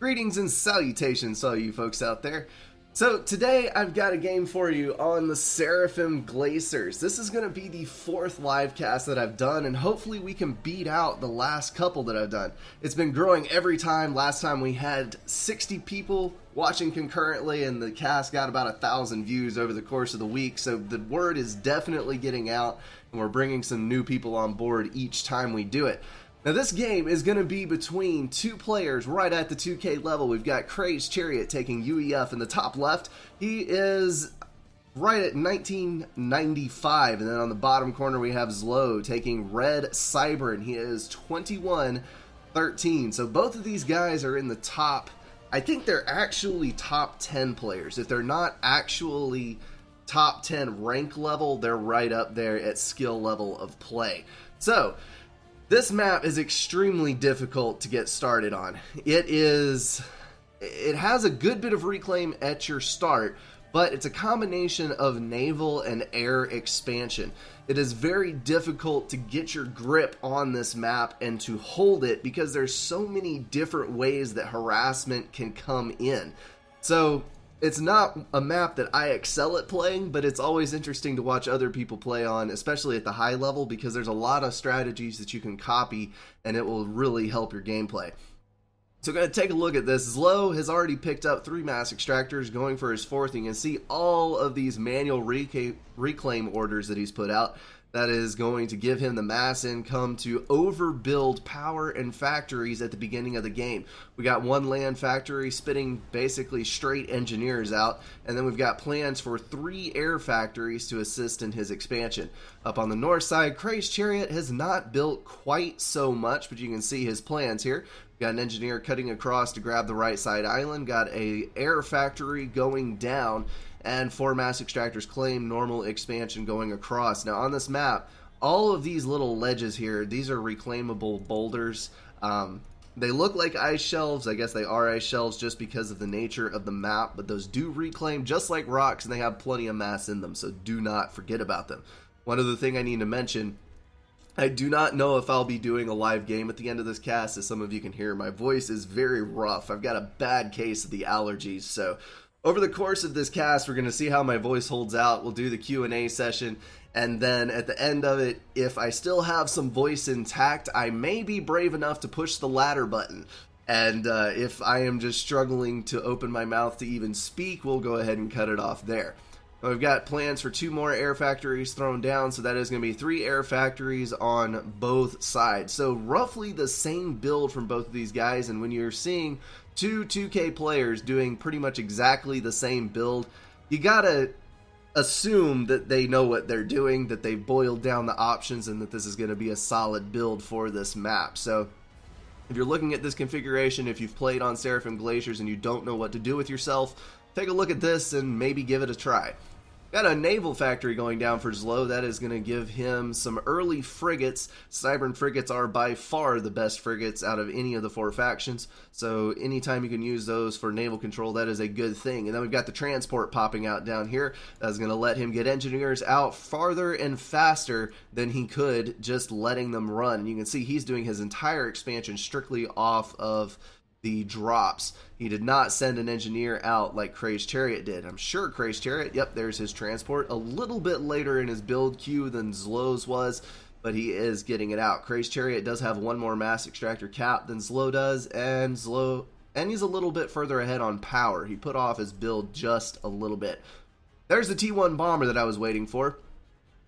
Greetings and salutations to all you folks out there. So today I've got a game for you on the Seraphim Glacers. This is going to be the fourth live cast that I've done, and hopefully we can beat out the last couple that I've done. It's been growing every time. Last time we had 60 people watching concurrently, and the cast got about 1,000 views over the course of the week, so the word is definitely getting out, and we're bringing some new people on board each time we do it. Now this game is going to be between two players right at the 2K level. We've got Crazed Chariot taking UEF in the top left. He is right at 1995. And then on the bottom corner we have Zlo taking Red Cyber, and he is 2113. So both of these guys are in the top, I think they're actually top 10 players. If they're not actually top 10 rank level, they're right up there at skill level of play. So this map is extremely difficult to get started on. It has a good bit of reclaim at your start, but it's a combination of naval and air expansion. It is very difficult to get your grip on this map and to hold it because there's so many different ways that harassment can come in. So it's not a map that I excel at playing, but it's always interesting to watch other people play on, especially at the high level, because there's a lot of strategies that you can copy and it will really help your gameplay. So we're going to take a look at this. Zlo has already picked up 3 mass extractors, going for his 4th. You can see all of these manual reclaim orders that he's put out. That is going to give him the mass income to overbuild power and factories at the beginning of the game. We got 1 land factory spitting basically straight engineers out, and then we've got plans for 3 air factories to assist in his expansion. Up on the north side, Crazed Chariot has not built quite so much, but you can see his plans here. Got an engineer cutting across to grab the right side island, got a air factory going down, and 4 mass extractors claim normal expansion going across. Now on this map, all of these little ledges here, these are reclaimable boulders. They look like ice shelves. I guess they are ice shelves just because of the nature of the map, but those do reclaim just like rocks, and they have plenty of mass in them, so do not forget about them. One other thing I need to mention, I do not know if I'll be doing a live game at the end of this cast. As some of you can hear, my voice is very rough. I've got a bad case of the allergies, so over the course of this cast, we're going to see how my voice holds out. We'll do the Q&A session, and then at the end of it, if I still have some voice intact, I may be brave enough to push the ladder button. And if I am just struggling to open my mouth to even speak, we'll go ahead and cut it off there. We've got plans for 2 more air factories thrown down, so that is going to be 3 air factories on both sides. So roughly the same build from both of these guys, and when you're seeing 2 2K players doing pretty much exactly the same build, you gotta assume that they know what they're doing, that they've boiled down the options, and that this is going to be a solid build for this map. So if you're looking at this configuration, if you've played on Seraphim Glacers and you don't know what to do with yourself, take a look at this and maybe give it a try. Got a naval factory going down for Zlo. That is going to give him some early frigates. Cybern frigates are by far the best frigates out of any of the 4 factions. So anytime you can use those for naval control, that is a good thing. And then we've got the transport popping out down here. That's going to let him get engineers out farther and faster than he could just letting them run. And you can see he's doing his entire expansion strictly off of the drops. He did not send an engineer out like Crazed Chariot did. I'm sure Crazed Chariot, yep, there's his transport, a little bit later in his build queue than Zlo's was, but he is getting it out. Crazed Chariot does have 1 more mass extractor cap than Zlo does, and he's a little bit further ahead on power. He put off his build just a little bit. There's the T1 bomber that I was waiting for.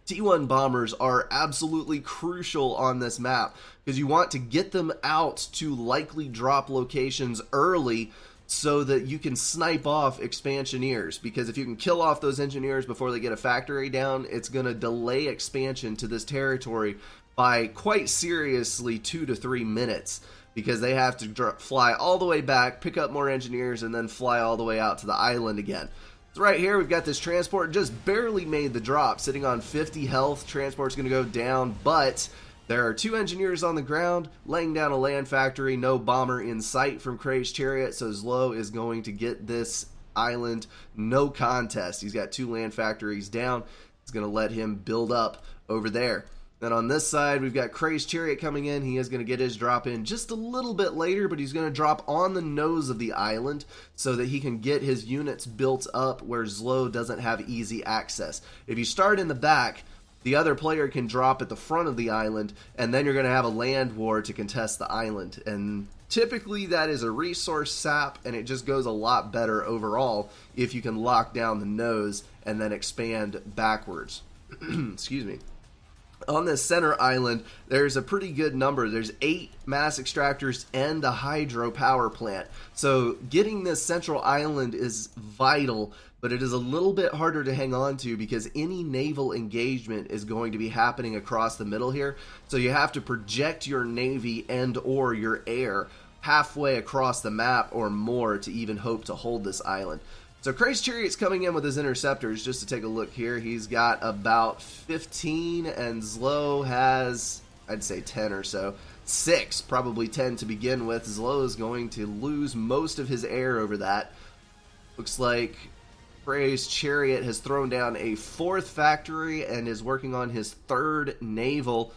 T1 bombers are absolutely crucial on this map because you want to get them out to likely drop locations early so that you can snipe off expansioneers, because if you can kill off those engineers before they get a factory down, it's going to delay expansion to this territory by quite seriously 2 to 3 minutes, because they have to fly all the way back, pick up more engineers, and then fly all the way out to the island again. So right here, we've got this transport, just barely made the drop, sitting on 50 health. Transport's going to go down, but there are 2 engineers on the ground, laying down a land factory, no bomber in sight from Crazed Chariot, so Zlo is going to get this island no contest. He's got 2 land factories down. It's going to let him build up over there. Then on this side, we've got Crazed Chariot coming in. He is going to get his drop in just a little bit later, but he's going to drop on the nose of the island so that he can get his units built up where Zlo doesn't have easy access. If you start in the back, the other player can drop at the front of the island, and then you're going to have a land war to contest the island. And typically that is a resource sap, and it just goes a lot better overall if you can lock down the nose and then expand backwards. Excuse me. On this center island, there's a pretty good number. There's 8 mass extractors and a hydro power plant. So getting this central island is vital, but it is a little bit harder to hang on to because any naval engagement is going to be happening across the middle here. So you have to project your navy and or your air halfway across the map or more to even hope to hold this island. So Crazed Chariot's coming in with his interceptors. Just to take a look here, he's got about 15, and Zlo has, I'd say 10 or so. 6, probably 10 to begin with. Zlo is going to lose most of his air over that. Looks like Crazed Chariot has thrown down a 4th factory and is working on his 3rd naval.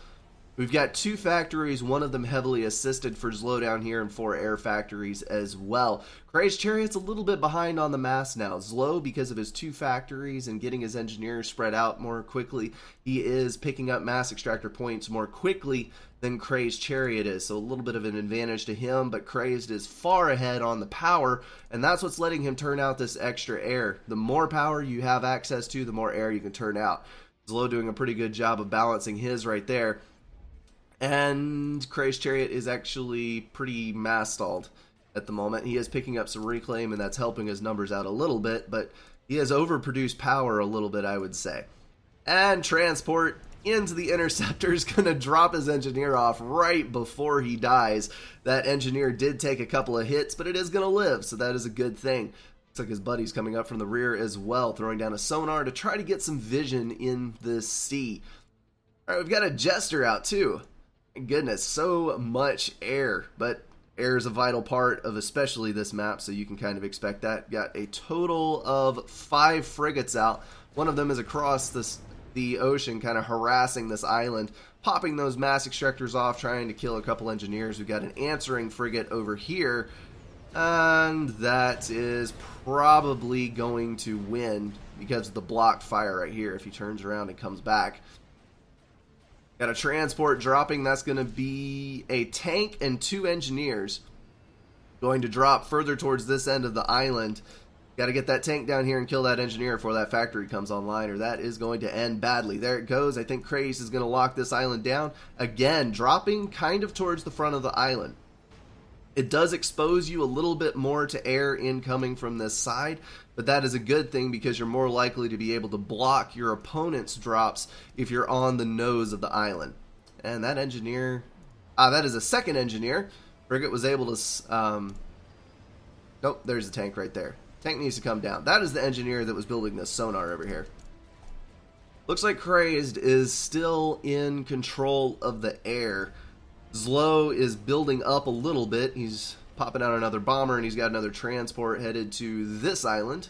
We've got 2 factories, one of them heavily assisted for Zlo down here, and 4 air factories as well. Crazed Chariot's a little bit behind on the mass now. Zlo, because of his 2 factories and getting his engineers spread out more quickly, he is picking up mass extractor points more quickly than Crazed Chariot is. So a little bit of an advantage to him, but Crazed is far ahead on the power, and that's what's letting him turn out this extra air. The more power you have access to, the more air you can turn out. Zlo doing a pretty good job of balancing his right there. And Crazed Chariot is actually pretty mass stalled at the moment. He is picking up some reclaim, and that's helping his numbers out a little bit, but he has overproduced power a little bit, I would say. And transport into the interceptor is going to drop his engineer off right before he dies. That engineer did take a couple of hits, but it is going to live, so that is a good thing. Looks like his buddy's coming up from the rear as well, throwing down a sonar to try to get some vision in the sea. All right, we've got a Jester out too. Goodness, so much air, but air is a vital part of especially this map, so you can kind of expect that. Got a total of 5 frigates out. One of them is across the ocean, kind of harassing this island, popping those mass extractors off, trying to kill a couple engineers. We've got an answering frigate over here, and that is probably going to win because of the blocked fire right here if he turns around and comes back. Got a transport dropping. That's going to be a tank and 2 engineers going to drop further towards this end of the island. Got to get that tank down here and kill that engineer before that factory comes online, or that is going to end badly. There it goes. I think Crazed is going to lock this island down. Again, dropping kind of towards the front of the island. It does expose you a little bit more to air incoming from this side, but that is a good thing because you're more likely to be able to block your opponent's drops if you're on the nose of the island. And that engineer, that is a second engineer. Frigate was able to, nope, there's the tank right there. Tank needs to come down. That is the engineer that was building this sonar over here. Looks like Crazed is still in control of the air. Zlo is building up a little bit. He's popping out another bomber, and he's got another transport headed to this island.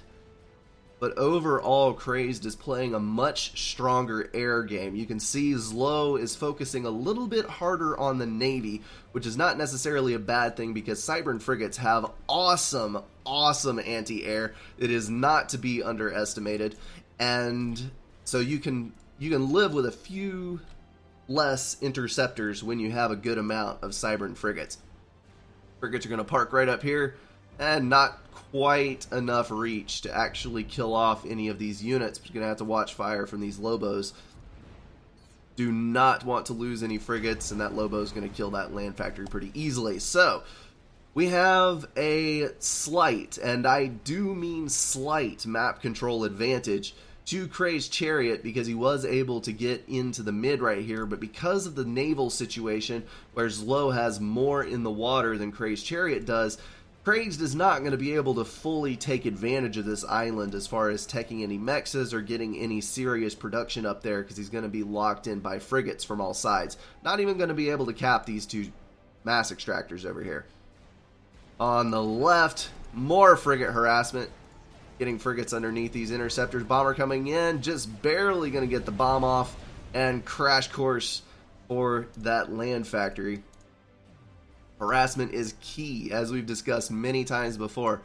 But overall, Crazed is playing a much stronger air game. You can see Zlo is focusing a little bit harder on the Navy, which is not necessarily a bad thing because Cybern frigates have awesome anti-air. It is not to be underestimated. And so you can live with a few less interceptors when you have a good amount of Cybern frigates. Frigates are going to park right up here, and not quite enough reach to actually kill off any of these units. We're going to have to watch fire from these Lobos. Do not want to lose any frigates, and that Lobo is going to kill that land factory pretty easily. So, we have a slight, and I do mean slight, map control advantage to Crazed Chariot because he was able to get into the mid right here, but because of the naval situation where Zlo has more in the water than Crazed Chariot does, Crazed is not going to be able to fully take advantage of this island as far as teching any mexes or getting any serious production up there because he's going to be locked in by frigates from all sides. Not even going to be able to cap these 2 mass extractors over here. On the left, more frigate harassment. Getting frigates underneath these interceptors. Bomber coming in, just barely going to get the bomb off. and Crash Course for that land factory. Harassment is key, as we've discussed many times before.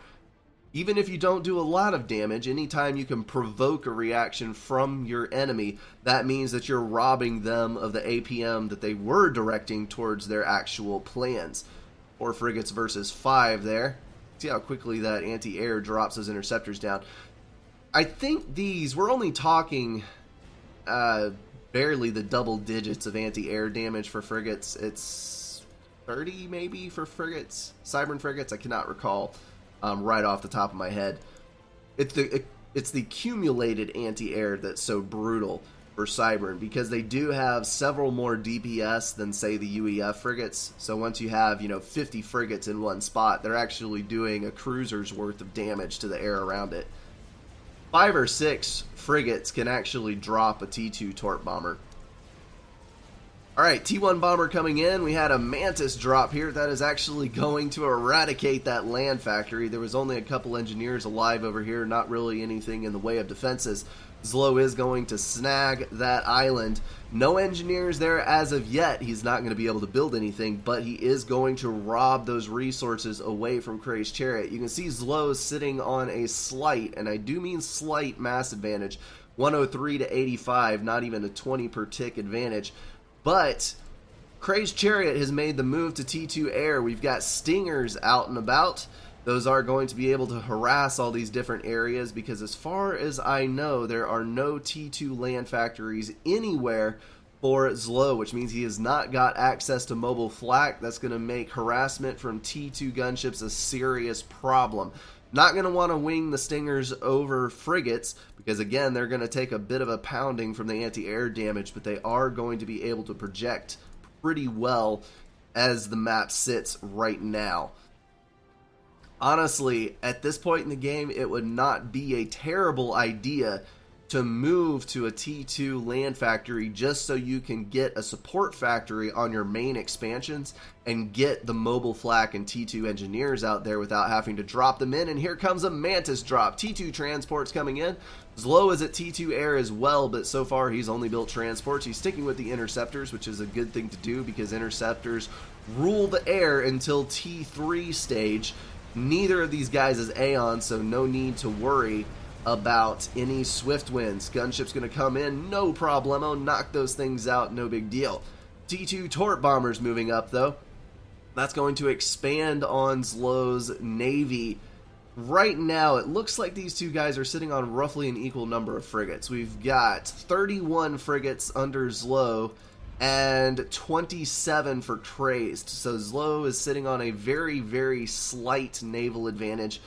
Even if you don't do a lot of damage, anytime you can provoke a reaction from your enemy, that means that you're robbing them of the APM that they were directing towards their actual plans. 4 frigates versus 5 there. See how quickly that anti-air drops those interceptors down. I think we're only talking barely the double digits of anti-air damage for frigates. It's 30 maybe for frigates, Cybern frigates, I cannot recall. Right off the top of my head. It's the accumulated anti-air that's so brutal for Cybern, because they do have several more DPS than, say, the UEF frigates. So once you have 50 frigates in one spot, they're actually doing a cruiser's worth of damage to the air around it. 5 or 6 frigates can actually drop a T2 Torp bomber. Alright, T1 bomber coming in. We had a Mantis drop here. That is actually going to eradicate that land factory. There was only a couple engineers alive over here, not really anything in the way of defenses. Zlo is going to snag that island. No engineers there as of yet. He's not going to be able to build anything, but he is going to rob those resources away from Crazed Chariot. You can see Zlo sitting on a slight, and I do mean slight, mass advantage. 103 to 85, not even a 20 per tick advantage. But Crazed Chariot has made the move to T2 air. We've got Stingers out and about. Those are going to be able to harass all these different areas, because as far as I know, there are no T2 land factories anywhere for Zlo, which means he has not got access to mobile flak. That's going to make harassment from T2 gunships a serious problem. Not going to want to wing the Stingers over frigates, because again, they're going to take a bit of a pounding from the anti-air damage, but they are going to be able to project pretty well as the map sits right now. Honestly, at this point in the game, it would not be a terrible idea to move to a T2 land factory just so you can get a support factory on your main expansions and get the mobile flak and T2 engineers out there without having to drop them in. And here comes a Mantis drop. T2 transports coming in. Zlo is at T2 air as well, but so far he's only built transports. He's sticking with the interceptors, which is a good thing to do, because interceptors rule the air until T3 stage. Neither of these guys is Aeon, so no need to worry about any swift wins. Gunship's going to come in, no problemo, knock those things out, no big deal. T2 Torp bombers moving up though. That's going to expand on Zlo's navy. Right now, it looks like these two guys are sitting on roughly an equal number of frigates. We've got 31 frigates under Zlo and 27 for Crazed. So Zlo is sitting on a very, very slight naval advantage.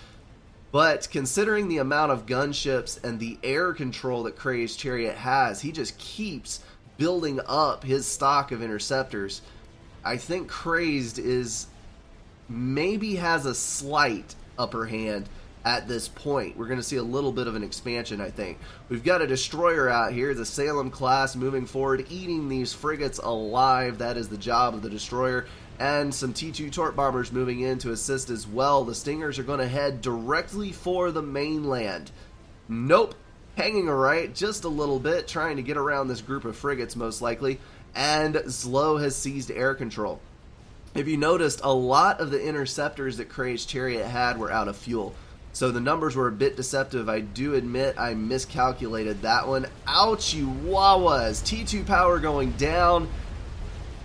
But considering the amount of gunships and the air control that Crazed Chariot has, he just keeps building up his stock of interceptors. I think Crazed maybe has a slight upper hand at this point. We're going to see a little bit of an expansion, I think. We've got a destroyer out here, the Salem class, moving forward, eating these frigates alive. That is the job of the destroyer. And some T2 Torp bombers moving in to assist as well. The Stingers are going to head directly for the mainland. Nope. Hanging a right just a little bit, trying to get around this group of frigates most likely. And Zlo has seized air control. If you noticed, a lot of the interceptors that Crazed Chariot had were out of fuel. So the numbers were a bit deceptive. I do admit I miscalculated that one. Ouchie wawas. T2 power going down.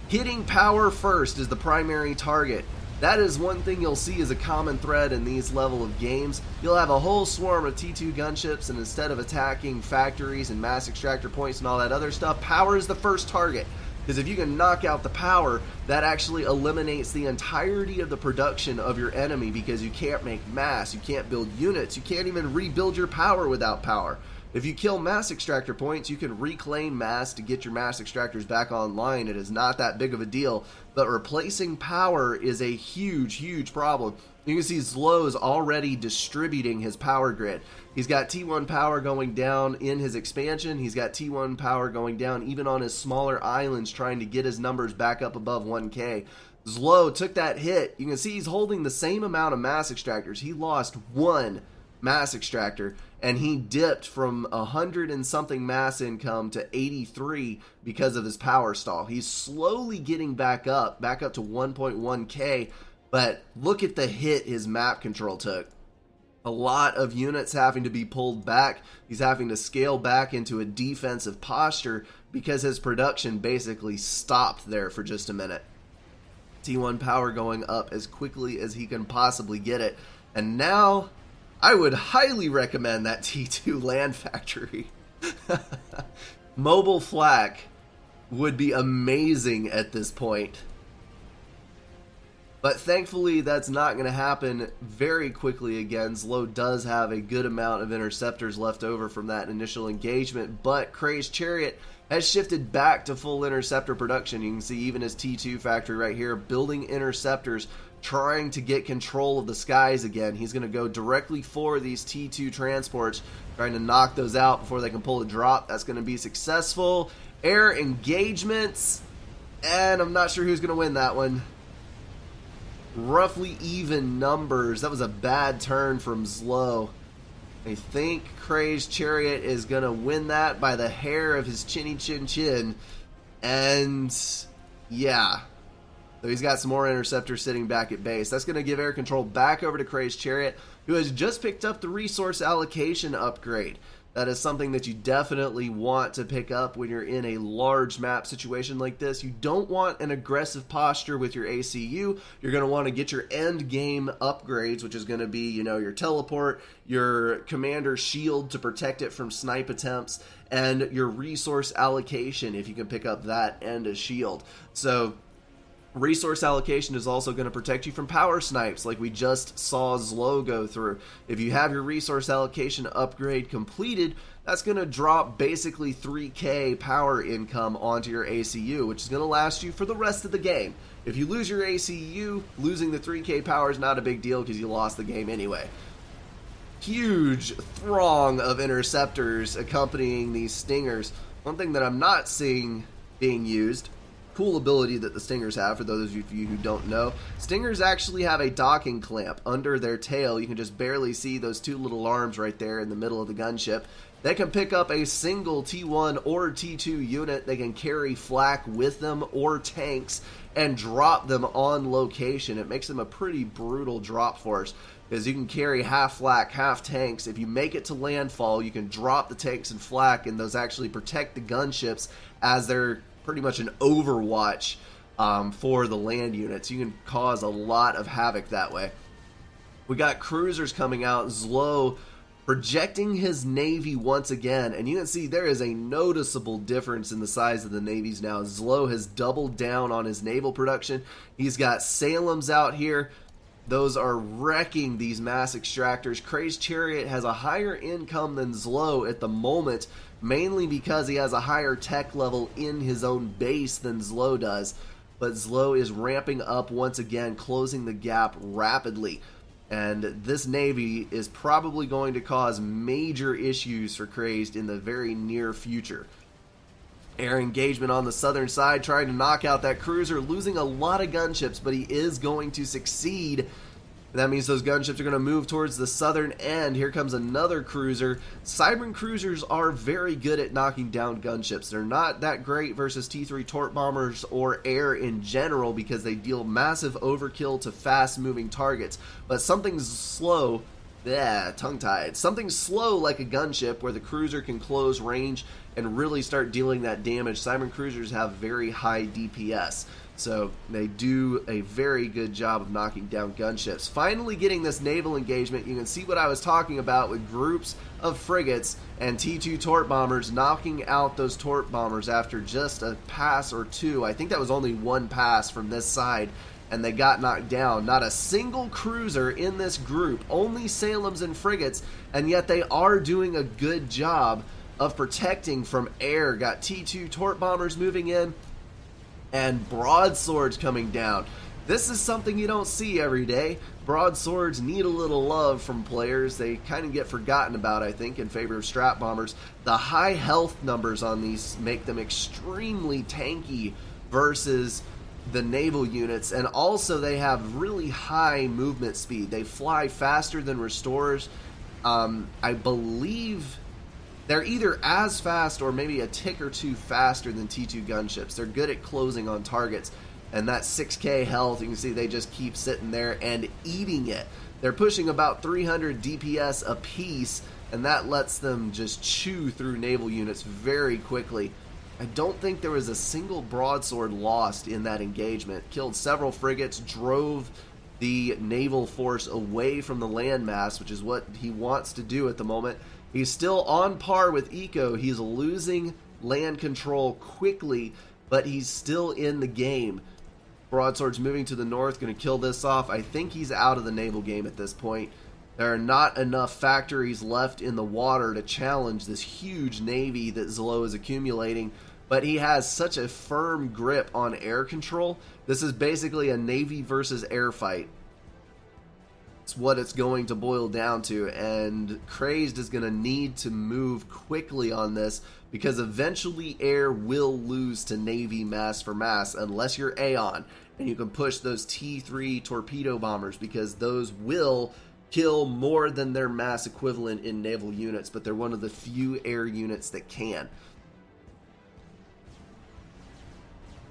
Hitting power first is the primary target. That is one thing you'll see as a common thread in these level of games. You'll have a whole swarm of T2 gunships, and instead of attacking factories and mass extractor points and all that other stuff, power is the first target. Because if you can knock out the power, that actually eliminates the entirety of the production of your enemy, because you can't make mass, you can't build units, you can't even rebuild your power without power. If you kill mass extractor points, you can reclaim mass to get your mass extractors back online. It is not that big of a deal, but replacing power is a huge, huge problem. You can see Zlo is already distributing his power grid. He's got T1 power going down in his expansion. He's got T1 power going down even on his smaller islands, trying to get his numbers back up above 1K. Zlo took that hit. You can see he's holding the same amount of mass extractors. He lost one mass extractor, and he dipped from 100 and something mass income to 83 because of his power stall. He's slowly getting back up to 1.1k, but look at the hit his map control took. A lot of units having to be pulled back. He's having to scale back into a defensive posture because his production basically stopped there for just a minute. T1 power going up as quickly as he can possibly get it. And now, I would highly recommend that T2 land factory. Mobile flak would be amazing at this point. But thankfully, that's not going to happen very quickly again. Zlo does have a good amount of interceptors left over from that initial engagement, but Crazed Chariot has shifted back to full interceptor production. You can see even his T2 factory right here building interceptors, trying to get control of the skies again. He's going to go directly for these T2 transports, trying to knock those out before they can pull a drop. That's going to be successful. Air engagements, and I'm not sure who's going to win that one. Roughly even numbers. That was a bad turn from Zlo. I think Crazed Chariot is going to win that by the hair of his chinny chin chin. And yeah. So he's got some more interceptors sitting back at base. That's going to give air control back over to Crazed Chariot, who has just picked up the resource allocation upgrade. That is something that you definitely want to pick up when you're in a large map situation like this. You don't want an aggressive posture with your ACU. You're going to want to get your end game upgrades, which is going to be, your teleport, your commander shield to protect it from snipe attempts, and your resource allocation if you can pick up that and a shield. So resource allocation is also going to protect you from power snipes like we just saw Zlo go through. If you have your resource allocation upgrade completed, that's going to drop basically 3k power income onto your ACU, which is going to last you for the rest of the game. If you lose your ACU, losing the 3k power is not a big deal because you lost the game anyway. Huge throng of interceptors accompanying these stingers. One thing that I'm not seeing being used, cool ability that the stingers have, for those of you who don't know, stingers actually have a docking clamp under their tail. You can just barely see those two little arms right there in the middle of the gunship. They can pick up a single T1 or T2 unit. They can carry flak with them or tanks and drop them on location. It makes them a pretty brutal drop force because you can carry half flak, half tanks. If you make it to landfall, you can drop the tanks and flak, and those actually protect the gunships as they're pretty much an overwatch for the land units. You can cause a lot of havoc that way. We got cruisers coming out. Zlo projecting his navy once again, and you can see there is a noticeable difference in the size of the navies now. Zlo has doubled down on his naval production. He's got Salems out here. Those are wrecking these mass extractors. Crazed Chariot has a higher income than Zlo at the moment, mainly because he has a higher tech level in his own base than Zlo does. But Zlo is ramping up once again, closing the gap rapidly. And this navy is probably going to cause major issues for Crazed in the very near future. Air engagement on the southern side, trying to knock out that cruiser, losing a lot of gunships, but he is going to succeed. That means those gunships are going to move towards the southern end. Here comes another cruiser. Cybran cruisers are very good at knocking down gunships. They're not that great versus T3 torp bombers or air in general because they deal massive overkill to fast-moving targets. But something slow, tongue-tied. Something slow like a gunship where the cruiser can close range and really start dealing that damage. Cybran cruisers have very high DPS. So they do a very good job of knocking down gunships. Finally getting this naval engagement, you can see what I was talking about with groups of frigates and T2 torp bombers knocking out those torp bombers after just a pass or two. I think that was only one pass from this side, and they got knocked down. Not a single cruiser in this group, only Salems and frigates, and yet they are doing a good job of protecting from air. Got T2 torp bombers moving in, and broadswords coming down. This is something you don't see every day. Broadswords need a little love from players. They kind of get forgotten about, I think, in favor of strat bombers. The high health numbers on these make them extremely tanky versus the naval units, and also they have really high movement speed. They fly faster than restorers, I believe they're either as fast or maybe a tick or two faster than T2 gunships. They're good at closing on targets, and that 6k health, you can see they just keep sitting there and eating it. They're pushing about 300 DPS apiece, and that lets them just chew through naval units very quickly. I don't think there was a single broadsword lost in that engagement. Killed several frigates, drove the naval force away from the landmass, which is what he wants to do at the moment. He's still on par with Eco. He's losing land control quickly, but he's still in the game. Broadsword's moving to the north, going to kill this off. I think he's out of the naval game at this point. There are not enough factories left in the water to challenge this huge navy that Zlo is accumulating, but he has such a firm grip on air control. This is basically a navy versus air fight. It's what it's going to boil down to, and Crazed is going to need to move quickly on this, because eventually air will lose to navy mass for mass unless you're Aeon and you can push those T3 torpedo bombers, because those will kill more than their mass equivalent in naval units, but they're one of the few air units that can.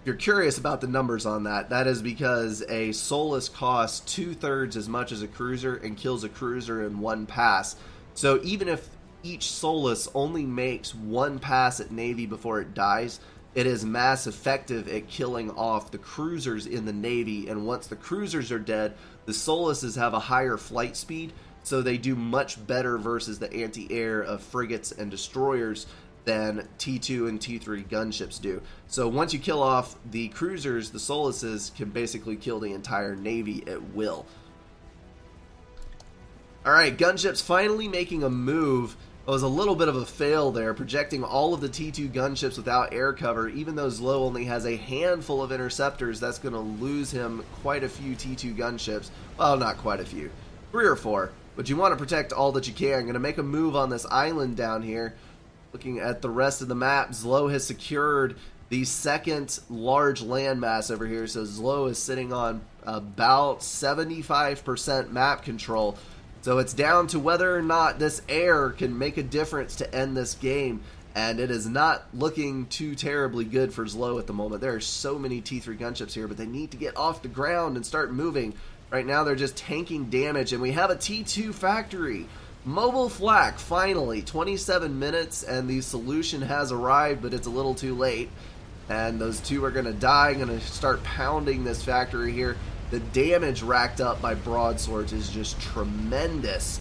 You're curious about the numbers on that. That is because a Solus costs 2/3 as much as a cruiser and kills a cruiser in one pass. So even if each Solus only makes one pass at Navy before it dies, it is mass effective at killing off the cruisers in the Navy. And once the cruisers are dead, the Soluses have a higher flight speed, so they do much better versus the anti-air of frigates and destroyers than T2 and T3 gunships do. So once you kill off the cruisers, the Soluses can basically kill the entire Navy at will. Alright, gunships finally making a move. It was a little bit of a fail there, projecting all of the T2 gunships without air cover. Even though Zlo only has a handful of interceptors, that's going to lose him quite a few T2 gunships. Well, not quite a few. 3 or 4. But you want to protect all that you can. I'm going to make a move on this island down here. Looking at the rest of the map, Zlo has secured the second large landmass over here. So Zlo is sitting on about 75% map control. So it's down to whether or not this air can make a difference to end this game. And it is not looking too terribly good for Zlo at the moment. There are so many T3 gunships here, but they need to get off the ground and start moving. Right now they're just tanking damage, and we have a T2 factory. Mobile flak, finally. 27 minutes, and the solution has arrived, but it's a little too late. And those two are going to die. Going to start pounding this factory here. The damage racked up by broadswords is just tremendous.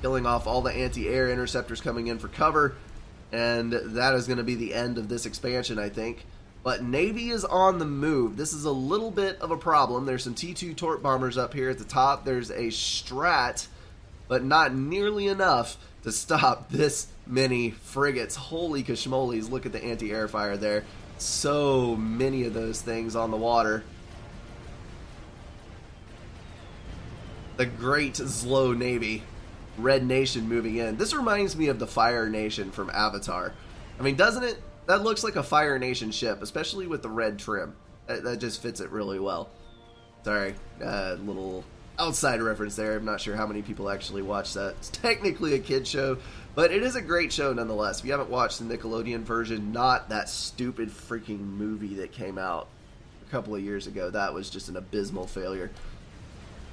Killing off all the anti-air interceptors coming in for cover. And that is going to be the end of this expansion, I think. But Navy is on the move. This is a little bit of a problem. There's some T2 torp bombers up here at the top. There's a Strat, but not nearly enough to stop this many frigates. Holy kashmolis, look at the anti-air fire there. So many of those things on the water. The great Zlo Navy. Red Nation moving in. This reminds me of the Fire Nation from Avatar. I mean, doesn't it? That looks like a Fire Nation ship, especially with the red trim. That just fits it really well. Sorry, little outside reference there. I'm not sure how many people actually watch that. It's technically a kid show, but it is a great show nonetheless. If you haven't watched the Nickelodeon version, not that stupid freaking movie that came out a couple of years ago, that was just an abysmal failure.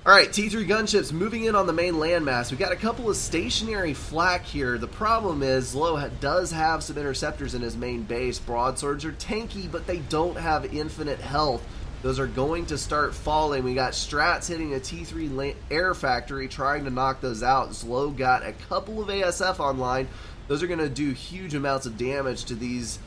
Alright, T3 gunships moving in on the main landmass. We got a couple of stationary flak here. The problem is Zlo does have some interceptors in his main base. Broadswords are tanky, but they don't have infinite health. Those are going to start falling. We got Strats hitting a T3 air factory, trying to knock those out. Zlo got a couple of ASF online. Those are going to do huge amounts of damage to these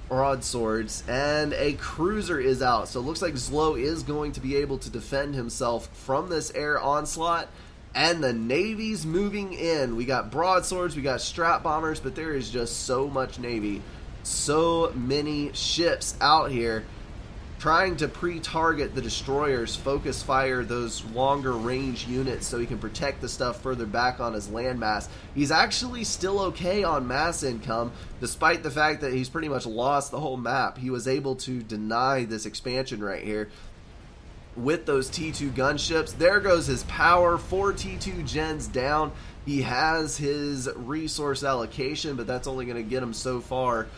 broadswords, and a cruiser is out. So it looks like Zlo is going to be able to defend himself from this air onslaught, and the Navy's moving in. We got broadswords, we got Strat bombers, but there is just so much Navy. So many ships out here trying to pre-target the destroyers, focus fire those longer range units so he can protect the stuff further back on his landmass. He's actually still okay on mass income, despite the fact that he's pretty much lost the whole map. He was able to deny this expansion right here. with those T2 gunships. There goes his power, 4 T2 gens down. He has his resource allocation, but that's only going to get him so far.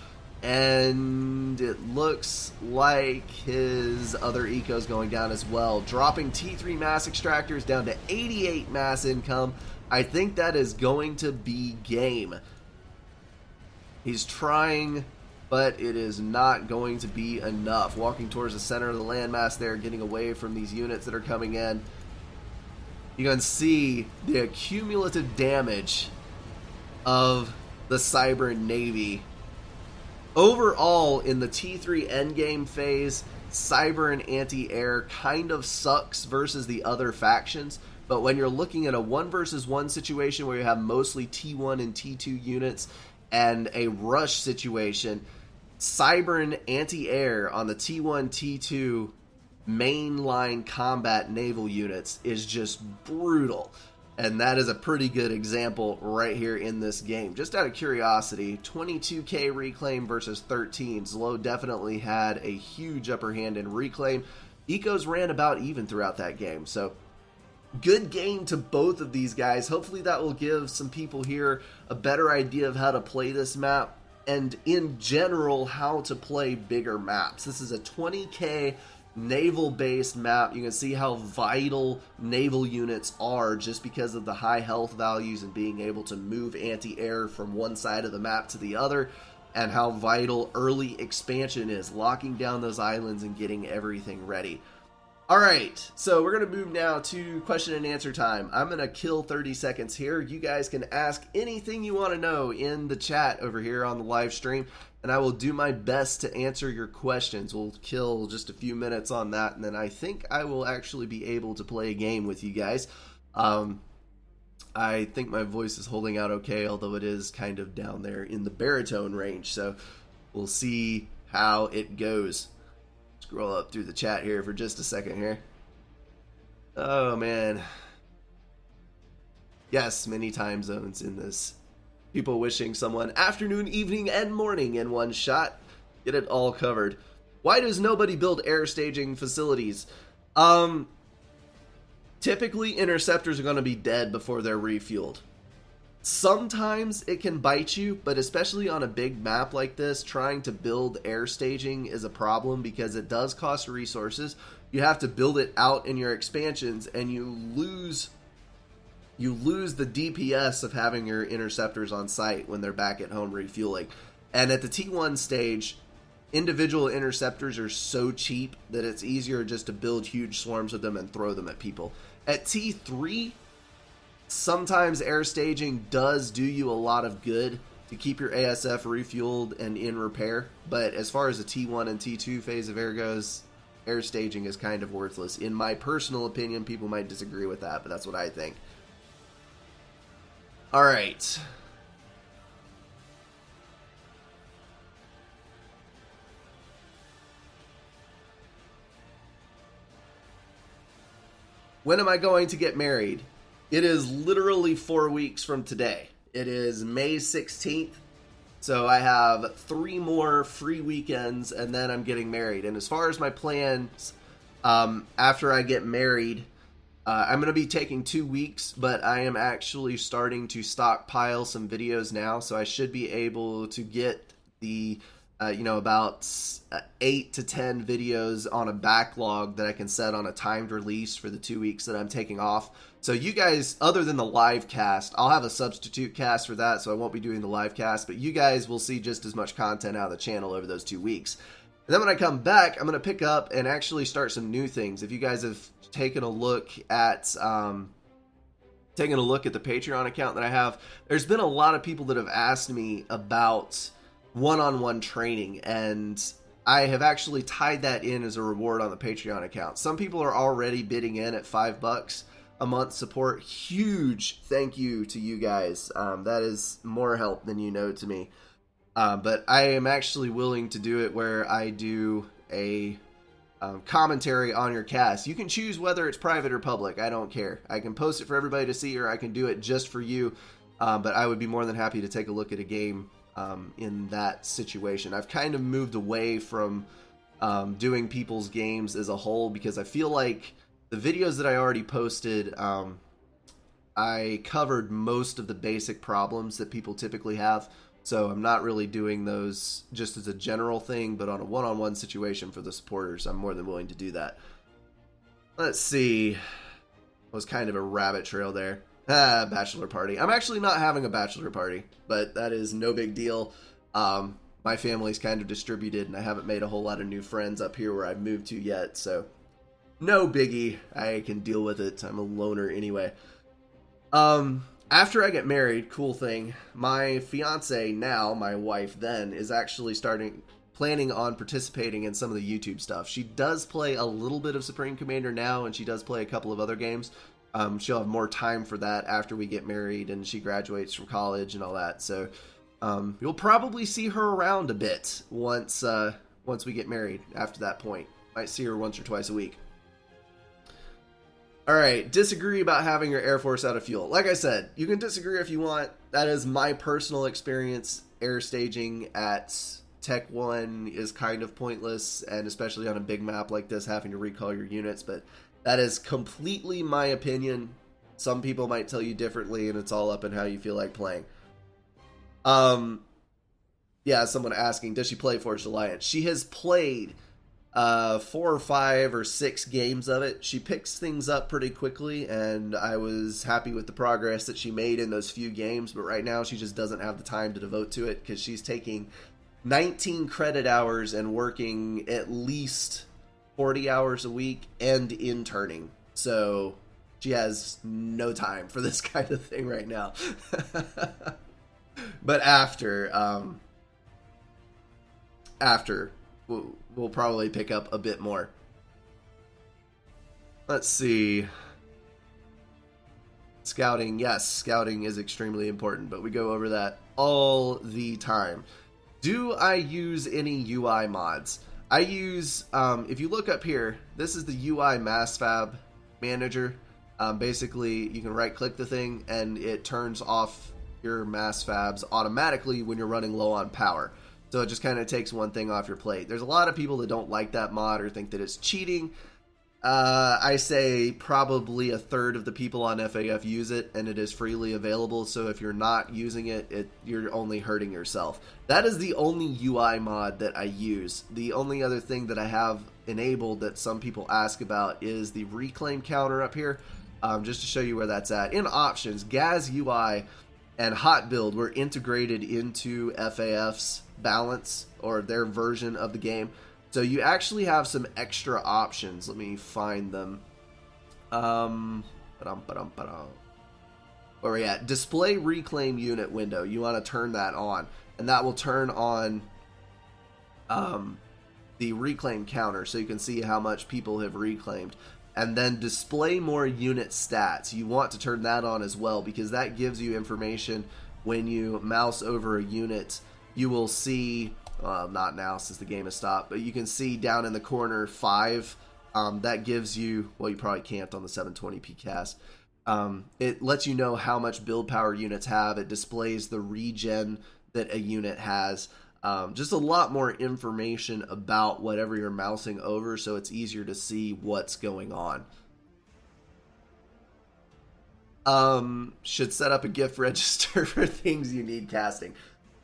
And it looks like his other eco's going down as well, dropping T3 mass extractors down to 88 mass income. I think that is going to be game. He's trying, but it is not going to be enough. Walking towards the center of the landmass there, getting away from these units that are coming in. You can see the cumulative damage of the Cybran Navy. Overall, in the T3 endgame phase, Cybran anti-air kind of sucks versus the other factions. But when you're looking at a 1 versus 1 situation where you have mostly T1 and T2 units and a rush situation, Cybran anti-air on the T1, T2 mainline combat naval units is just brutal. And that is a pretty good example right here in this game. Just out of curiosity, 22k reclaim versus 13. Zlo definitely had a huge upper hand in reclaim. Ecos ran about even throughout that game. So good game to both of these guys. Hopefully that will give some people here a better idea of how to play this map. And in general, how to play bigger maps. This is a 20k naval-based map. You can see how vital naval units are just because of the high health values and being able to move anti-air from one side of the map to the other, and how vital early expansion is, locking down those islands and getting everything ready. Alright, so we're going to move now to question and answer time. I'm going to kill 30 seconds here. You guys can ask anything you want to know in the chat over here on the live stream, and I will do my best to answer your questions. We'll kill just a few minutes on that, and then I think I will actually be able to play a game with you guys. I think my voice is holding out okay, although it is kind of down there in the baritone range, so we'll see how it goes. Scroll up through the chat here for just a second here. Oh man. Yes, many time zones in this. People wishing someone afternoon, evening, and morning in one shot. Get it all covered. Why does nobody build air staging facilities? Typically interceptors are going to be dead before they're refueled. Sometimes it can bite you, but especially on a big map like this, trying to build air staging is a problem because it does cost resources. You have to build it out in your expansions, and you lose the DPS of having your interceptors on site when they're back at home refueling. And at the T1 stage, individual interceptors are so cheap that it's easier just to build huge swarms of them and throw them at people. At T3, sometimes air staging does do you a lot of good to keep your ASF refueled and in repair, but as far as the T1 and T2 phase of air goes, air staging is kind of worthless. In my personal opinion, people might disagree with that, but that's what I think. Alright. When am I going to get married? It is literally 4 weeks from today. It is May 16th, so I have 3 more free weekends, and then I'm getting married. And as far as my plans, after I get married, I'm going to be taking 2 weeks, but I am actually starting to stockpile some videos now, so I should be able to get the about 8 to 10 videos on a backlog that I can set on a timed release for the 2 weeks that I'm taking off. So you guys, other than the live cast, I'll have a substitute cast for that, so I won't be doing the live cast, but you guys will see just as much content out of the channel over those 2 weeks. And then when I come back, I'm going to pick up and actually start some new things. If you guys have taken a look at the Patreon account that I have, there's been a lot of people that have asked me about one-on-one training, and I have actually tied that in as a reward on the Patreon account. Some people are already bidding in at $5 a month support. Huge thank you to you guys. That is more help than you know to me. But I am actually willing to do it where I do a commentary on your cast. You can choose whether it's private or public. I don't care. I can post it for everybody to see, or I can do it just for you. But I would be more than happy to take a look at a game in that situation. I've kind of moved away from doing people's games as a whole, because I feel like the videos that I already posted, I covered most of the basic problems that people typically have. So I'm not really doing those just as a general thing, but on a one-on-one situation for the supporters, I'm more than willing to do that. Let's see. Was kind of a rabbit trail there. Bachelor party. I'm actually not having a bachelor party, but that is no big deal. My family's kind of distributed, and I haven't made a whole lot of new friends up here where I've moved to yet, so no biggie. I can deal with it. I'm a loner anyway. After I get married, cool thing, my fiance now, my wife then, is actually planning on participating in some of the YouTube stuff. She does play a little bit of Supreme Commander now, and she does play a couple of other games. She'll have more time for that after we get married and she graduates from college and all that. So you'll probably see her around a bit once we get married after that point. Might see her once or twice a week. Alright, disagree about having your Air Force out of fuel. Like I said, you can disagree if you want. That is my personal experience. Air staging at Tech 1 is kind of pointless, and especially on a big map like this, having to recall your units, but that is completely my opinion. Some people might tell you differently, and it's all up in how you feel like playing. Yeah, someone asking, does she play Forged Alliance? She has played 4 or 5 or 6 games of it. She picks things up pretty quickly, and I was happy with the progress that she made in those few games, but right now she just doesn't have the time to devote to it because she's taking 19 credit hours and working at least 40 hours a week and interning. So she has no time for this kind of thing right now. But after we'll probably pick up a bit more. Let's see. Scouting, yes, scouting is extremely important, but we go over that all the time. Do I use any UI mods? I use, if you look up here, this is the UI MassFab Manager. Basically, you can right-click the thing, and it turns off your MassFabs automatically when you're running low on power. So it just kind of takes one thing off your plate. There's a lot of people that don't like that mod or think that it's cheating. I say probably a third of the people on FAF use it, and it is freely available. So if you're not using it, you're only hurting yourself. That is the only UI mod that I use. The only other thing that I have enabled that some people ask about is the reclaim counter up here. Just to show you where that's at. In options, Gaz UI and Hot Build were integrated into FAF's balance, or their version of the game. So you actually have some extra options. Let me find them. Where are we at? Display reclaim unit window. You want to turn that on, and that will turn on the reclaim counter, so you can see how much people have reclaimed. And then display more unit stats. You want to turn that on as well, because that gives you information when you mouse over a unit. You will see, not now since the game has stopped, but you can see down in the corner 5. That gives you, well, you probably can't on the 720p cast. It lets you know how much build power units have. It displays the regen that a unit has. Just a lot more information about whatever you're mousing over, so it's easier to see what's going on. Should set up a gift register for things you need casting.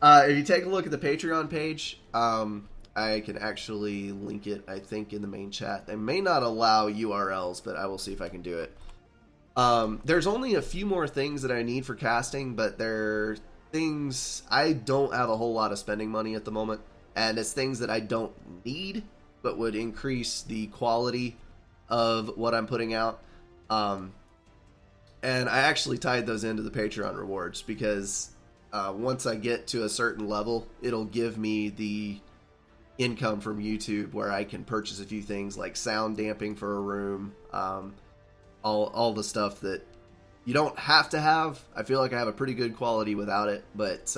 If you take a look at the Patreon page, I can actually link it, I think, in the main chat. They may not allow URLs, but I will see if I can do it. There's only a few more things that I need for casting, but they're things I don't have a whole lot of spending money at the moment, and it's things that I don't need but would increase the quality of what I'm putting out. And I actually tied those into the Patreon rewards, because once I get to a certain level, it'll give me the income from YouTube where I can purchase a few things like sound damping for a room, all the stuff that you don't have to have. I feel like I have a pretty good quality without it, but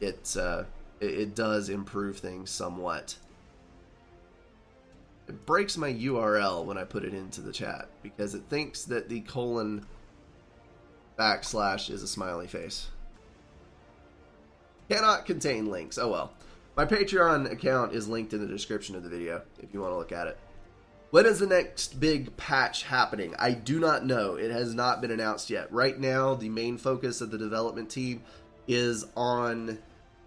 it does improve things somewhat. It breaks my URL when I put it into the chat because it thinks that the colon / is a smiley face. Cannot contain links. Oh well. My Patreon account is linked in the description of the video if you want to look at it. When is the next big patch happening? I do not know. It has not been announced yet. Right now, the main focus of the development team is on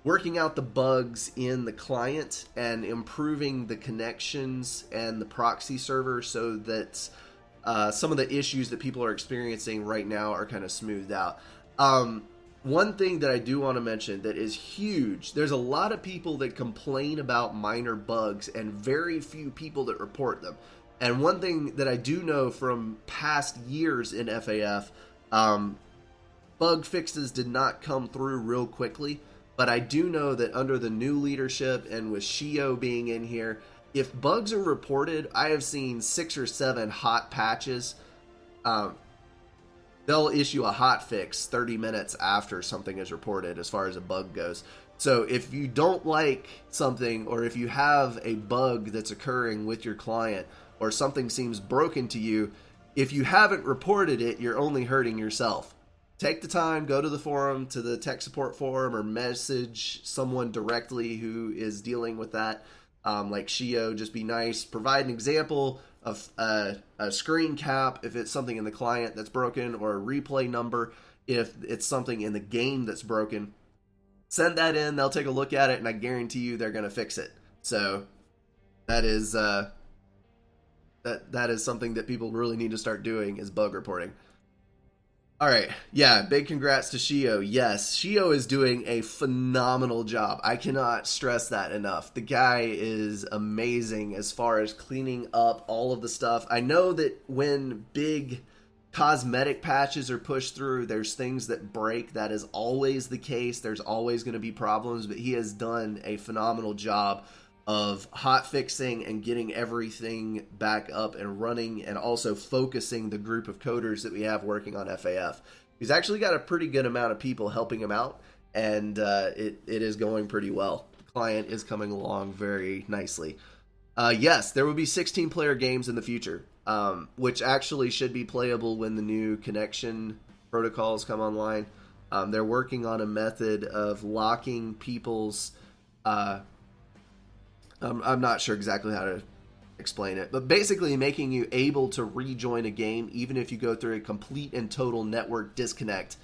working out the bugs in the client and improving the connections and the proxy server so that some of the issues that people are experiencing right now are kind of smoothed out. One thing that I do want to mention that is huge, there's a lot of people that complain about minor bugs and very few people that report them. And one thing that I do know from past years in FAF, bug fixes did not come through real quickly, but I do know that under the new leadership and with Shio being in here, if bugs are reported, I have seen 6 or 7 hot patches. They'll issue a hot fix 30 minutes after something is reported as far as a bug goes. So if you don't like something, or if you have a bug that's occurring with your client, or something seems broken to you, if you haven't reported it, you're only hurting yourself. Take the time, go to the forum, to the tech support forum, or message someone directly who is dealing with that. Like Shio, just be nice. Provide an example of a screen cap if it's something in the client that's broken, or a replay number if it's something in the game that's broken. Send that in, they'll take a look at it, and I guarantee you they're going to fix it. So that is that is something that people really need to start doing, is bug reporting. All right, yeah, big congrats to Shio. Yes, Shio is doing a phenomenal job. I cannot stress that enough. The guy is amazing as far as cleaning up all of the stuff. I know that when big cosmetic patches are pushed through, there's things that break. That is always the case. There's always going to be problems, but he has done a phenomenal job of hot fixing and getting everything back up and running, and also focusing the group of coders that we have working on FAF. He's actually got a pretty good amount of people helping him out, and it is going pretty well. The client is coming along very nicely. Yes, there will be 16-player games in the future, which actually should be playable when the new connection protocols come online. They're working on a method of locking people's... I'm not sure exactly how to explain it, but basically making you able to rejoin a game even if you go through a complete and total network disconnect,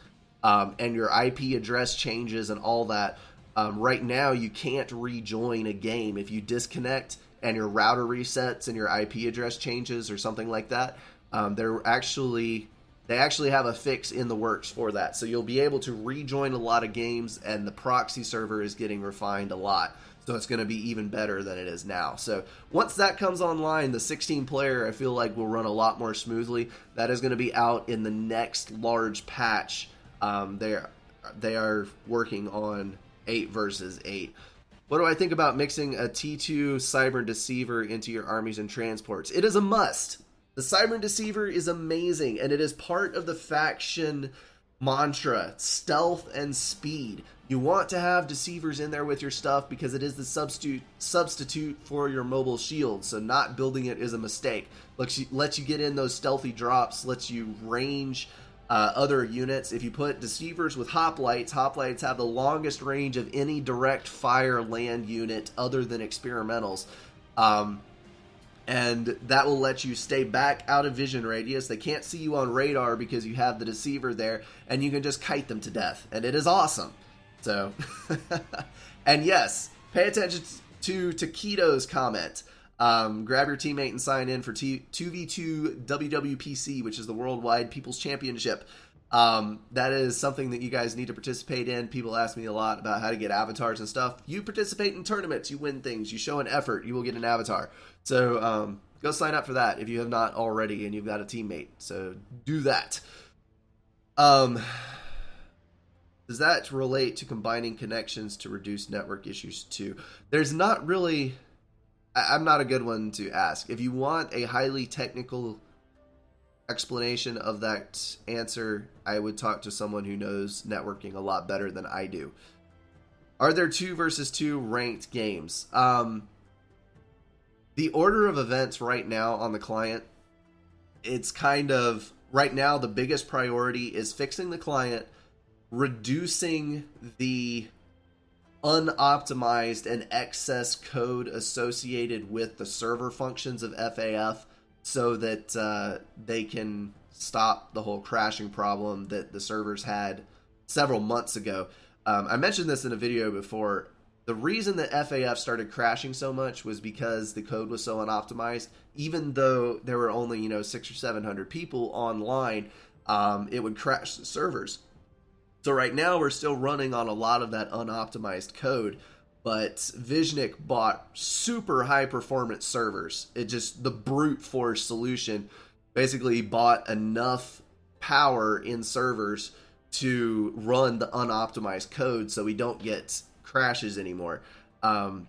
and your IP address changes and all that. Right now, you can't rejoin a game if you disconnect and your router resets and your IP address changes or something like that. They actually have a fix in the works for that, so you'll be able to rejoin a lot of games, and the proxy server is getting refined a lot. So it's going to be even better than it is now. So once that comes online, the 16-player, I feel like, will run a lot more smoothly. That is going to be out in the next large patch. They are working on 8 versus 8. What do I think about mixing a T2 Cybern Deceiver into your armies and transports? It is a must. The Cybern Deceiver is amazing, and it is part of the faction mantra: stealth and speed. You want to have deceivers in there with your stuff because it is the substitute for your mobile shield, so not building it is a mistake. Lets you get in those stealthy drops, lets you range other units. If you put deceivers with hoplites have the longest range of any direct fire land unit other than experimentals. And that will let you stay back out of vision radius. They can't see you on radar because you have the deceiver there, and you can just kite them to death, and it is awesome. So, and yes, pay attention to Taquito's comment. Grab your teammate and sign in for 2v2 WWPC, which is the Worldwide People's Championship. That is something that you guys need to participate in. People ask me a lot about how to get avatars and stuff. You participate in tournaments, you win things, you show an effort, you will get an avatar. So go sign up for that if you have not already and you've got a teammate. So do that. Does that relate to combining connections to reduce network issues too? There's not really... I'm not a good one to ask. If you want a highly technical explanation of that answer, I would talk to someone who knows networking a lot better than I do. Are there 2 versus 2 ranked games? The order of events right now on the client, it's kind of... Right now, the biggest priority is fixing the client, reducing the unoptimized and excess code associated with the server functions of FAF so that they can stop the whole crashing problem that the servers had several months ago. I mentioned this in a video before. The reason that FAF started crashing so much was because the code was so unoptimized. Even though there were only 600 or 700 people online, it would crash the servers. So right now we're still running on a lot of that unoptimized code, but Viznik bought super high performance servers. It just, the brute force solution, basically bought enough power in servers to run the unoptimized code so we don't get crashes anymore.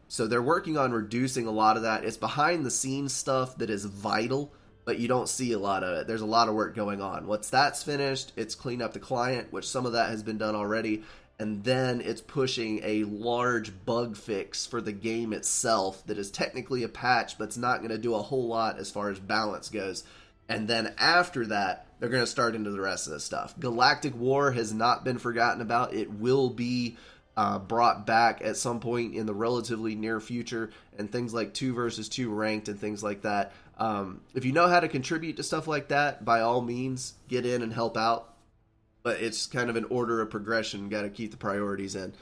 So they're working on reducing a lot of that. It's behind the scenes stuff that is vital, but you don't see a lot of it. There's a lot of work going on. Once that's finished, it's clean up the client, which some of that has been done already, and then it's pushing a large bug fix for the game itself that is technically a patch, but it's not going to do a whole lot as far as balance goes. And then after that, they're going to start into the rest of the stuff. Galactic War has not been forgotten about. It will be brought back at some point in the relatively near future, and things like 2 versus 2 ranked and things like that. If you know how to contribute to stuff like that, by all means, get in and help out. But it's kind of an order of progression. Got to keep the priorities in.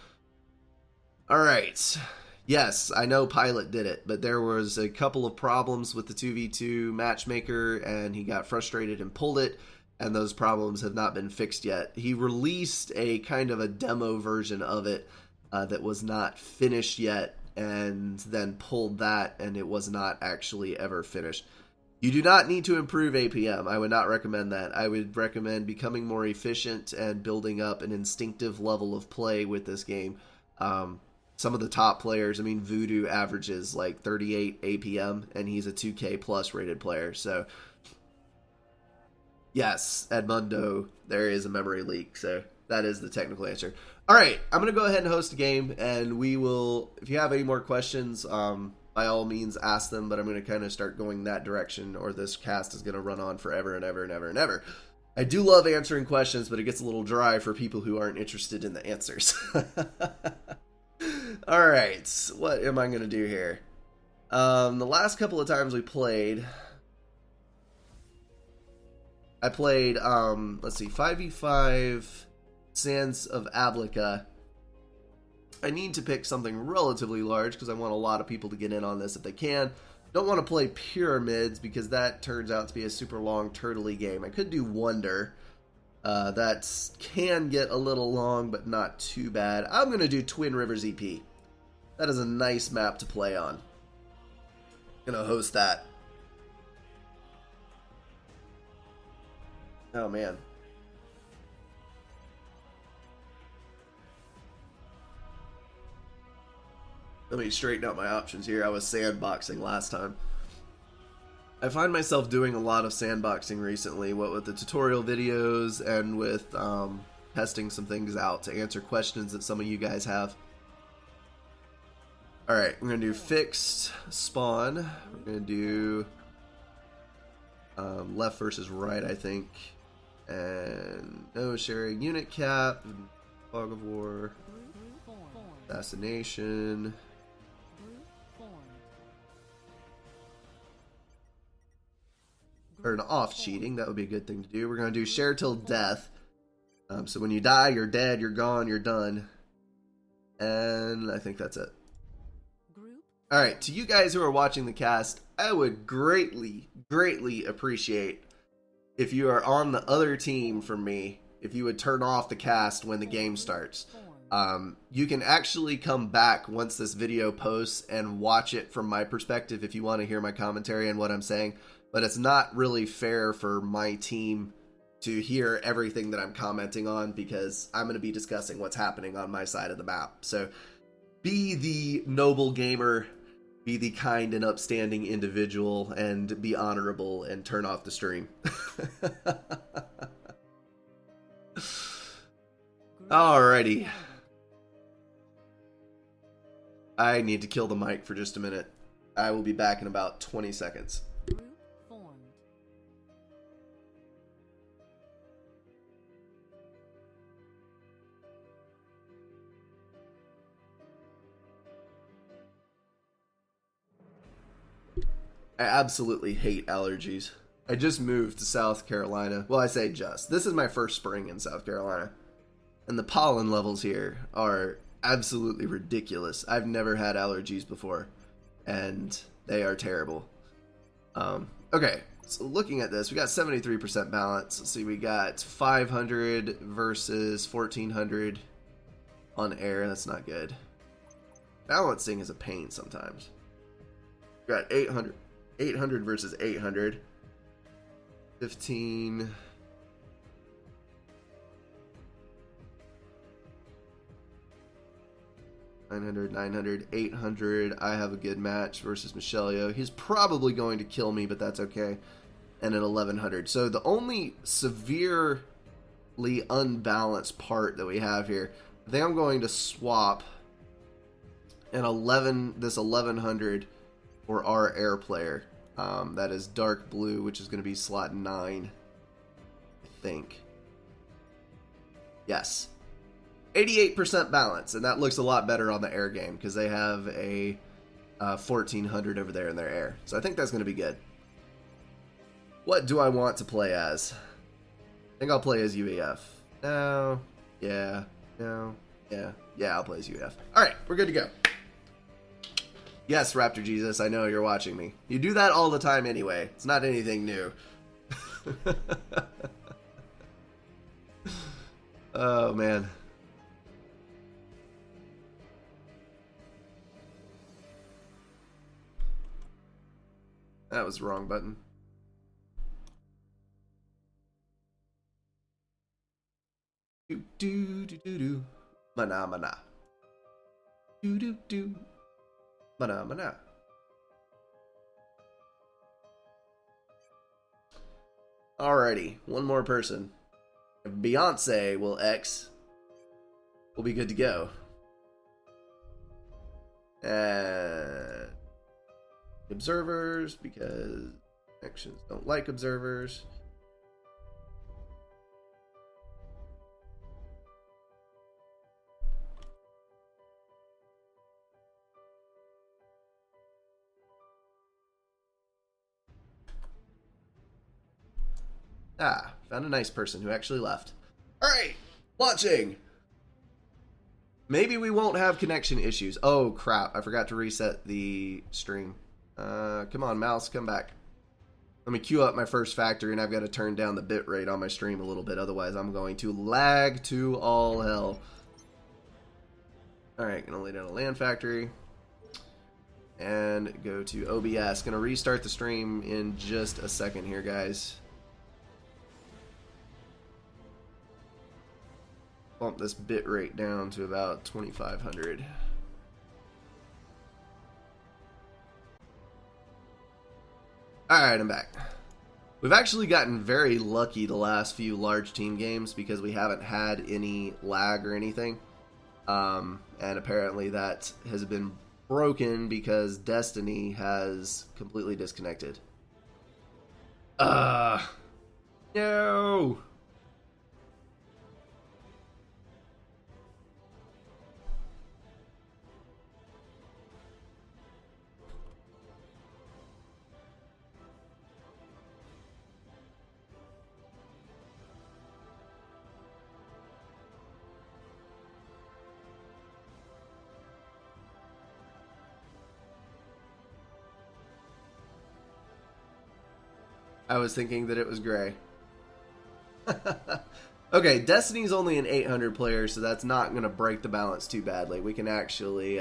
All right. Yes, I know Pilot did it, but there was a couple of problems with the 2v2 matchmaker, and he got frustrated and pulled it, and those problems have not been fixed yet. He released a kind of a demo version of it that was not finished yet, and then pulled that, and it was not actually ever finished. You do not need to improve APM. I would not recommend that. I would recommend becoming more efficient and building up an instinctive level of play with this game. Some of the top players, I mean, Voodoo averages like 38 APM, and he's a 2K plus rated player. So, yes, Edmundo, there is a memory leak. So, that is the technical answer. All right, I'm going to go ahead and host a game, and we will, if you have any more questions, by all means ask them, but I'm going to kind of start going that direction, or this cast is going to run on forever and ever and ever and ever. I do love answering questions, but it gets a little dry for people who aren't interested in the answers. All right, what am I going to do here? The last couple of times we played, I played, let's see, 5v5 Sands of Ablica. I need to pick something relatively large because I want a lot of people to get in on this if they can. Don't want to play Pyramids because that turns out to be a super long turtley game. I could do Wonder. That can get a little long, but not too bad. I'm going to do Twin Rivers EP. That is a nice map to play on. Going to host that. Oh, man. Let me straighten out my options here. I was sandboxing last time. I find myself doing a lot of sandboxing recently, what with the tutorial videos and with testing some things out to answer questions that some of you guys have. Alright, we're going to do fixed spawn. We're going to do left versus right, I think. And no sharing unit cap. Fog of War. Assassination. Turn off cheating. That would be a good thing to do. We're going to do share till death. So when you die, you're dead, you're gone, you're done. And I think that's it. Alright, to you guys who are watching the cast, I would greatly, greatly appreciate if you are on the other team from me, if you would turn off the cast when the game starts. You can actually come back once this video posts and watch it from my perspective if you want to hear my commentary and what I'm saying. But it's not really fair for my team to hear everything that I'm commenting on because I'm going to be discussing what's happening on my side of the map. So be the noble gamer, be the kind and upstanding individual, and be honorable and turn off the stream. Alrighty. I need to kill the mic for just a minute. I will be back in about 20 seconds. I absolutely hate allergies. I just moved to South Carolina. Well, I say just. This is my first spring in South Carolina. And the pollen levels here are absolutely ridiculous. I've never had allergies before, and they are terrible. Okay, so looking at this, we got 73% balance. Let's see, we got 500 versus 1400 on air. That's not good. Balancing is a pain sometimes. We got 800 versus 800. 15. 900, 900, 800. I have a good match versus Michelio. He's probably going to kill me, but that's okay. And an 1100. So the only severely unbalanced part that we have here, I think I'm going to swap this 1100 for our air player. That is dark blue, which is going to be slot 9, I think. Yes. 88% balance, and that looks a lot better on the air game because they have a 1400 over there in their air. So I think that's going to be good. What do I want to play as? I think I'll play as UEF. No. Yeah. No. Yeah. Yeah, I'll play as UEF. Alright, we're good to go. Yes, Raptor Jesus, I know you're watching me. You do that all the time anyway. It's not anything new. Oh, man. That was the wrong button. Do do do do do. Mana mana. Do do do. Mana mana. Alrighty, one more person. If Beyonce will X, we'll be good to go. And observers, because actions don't like observers. Ah, found a nice person who actually left. Alright, launching! Maybe we won't have connection issues. Oh crap, I forgot to reset the stream. Come on, mouse, come back. Let me queue up my first factory, and I've got to turn down the bitrate on my stream a little bit, otherwise I'm going to lag to all hell. Alright, gonna lay down a land factory. And go to OBS. Gonna restart the stream in just a second here, guys. Bump this bitrate down to about 2500. Alright, I'm back. We've actually gotten very lucky the last few large team games because we haven't had any lag or anything. And apparently that has been broken because Destiny has completely disconnected. No! I was thinking that it was gray. Okay, Destiny's only an 800 player, so that's not going to break the balance too badly. We can actually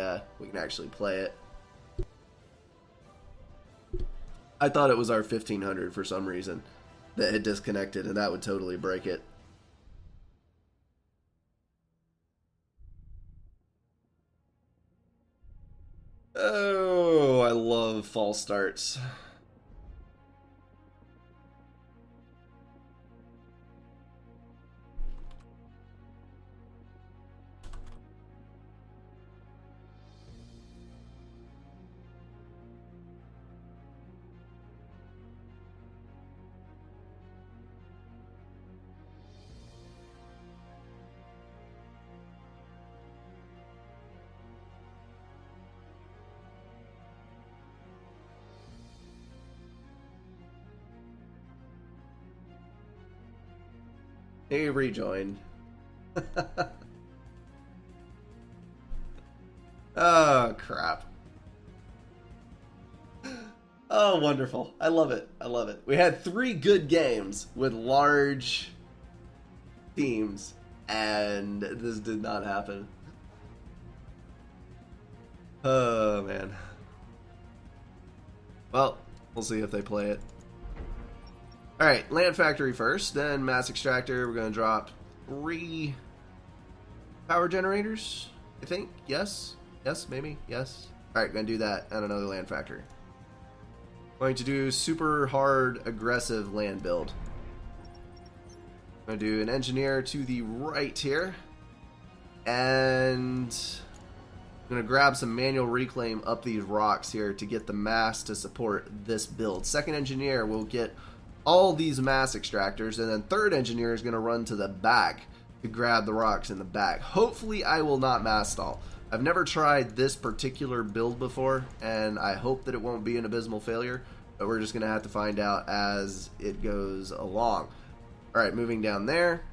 play it. I thought it was our 1500 for some reason that had disconnected, and that would totally break it. Oh, I love false starts. He rejoined. Oh, crap. Oh, wonderful. I love it. I love it. We had 3 good games with large teams, and this did not happen. Oh, man. Well, we'll see if they play it. Alright, Land Factory first, then Mass Extractor. We're going to drop 3 power generators, I think. Yes? Yes, maybe? Yes. Alright, going to do that and another Land Factory. Going to do super hard, aggressive land build. I'm going to do an engineer to the right here. And I'm going to grab some manual reclaim up these rocks here to get the mass to support this build. Second engineer will get all these mass extractors, and then third engineer is going to run to the back to grab the rocks in the back. Hopefully I will not mass stall. I've never tried this particular build before, and I hope that it won't be an abysmal failure, but we're just going to have to find out as it goes along. Alright, moving down there.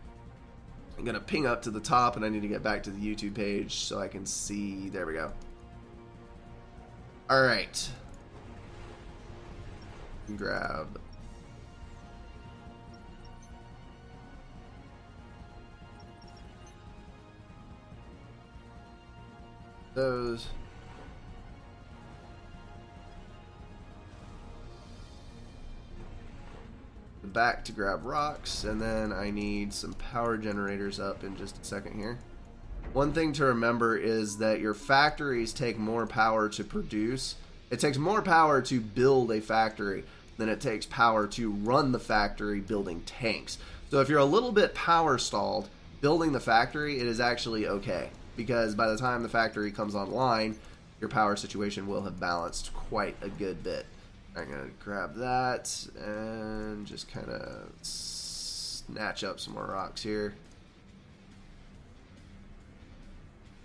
I'm going to ping up to the top, and I need to get back to the YouTube page so I can see. There we go. Alright. Grab those. The back to grab rocks, and then I need some power generators up in just a second here. One thing to remember is that your factories take more power to produce. It takes more power to build a factory than it takes power to run the factory building tanks. So if you're a little bit power stalled building the factory, it is actually okay, because by the time the factory comes online, your power situation will have balanced quite a good bit. I'm going to grab that and just kind of snatch up some more rocks here.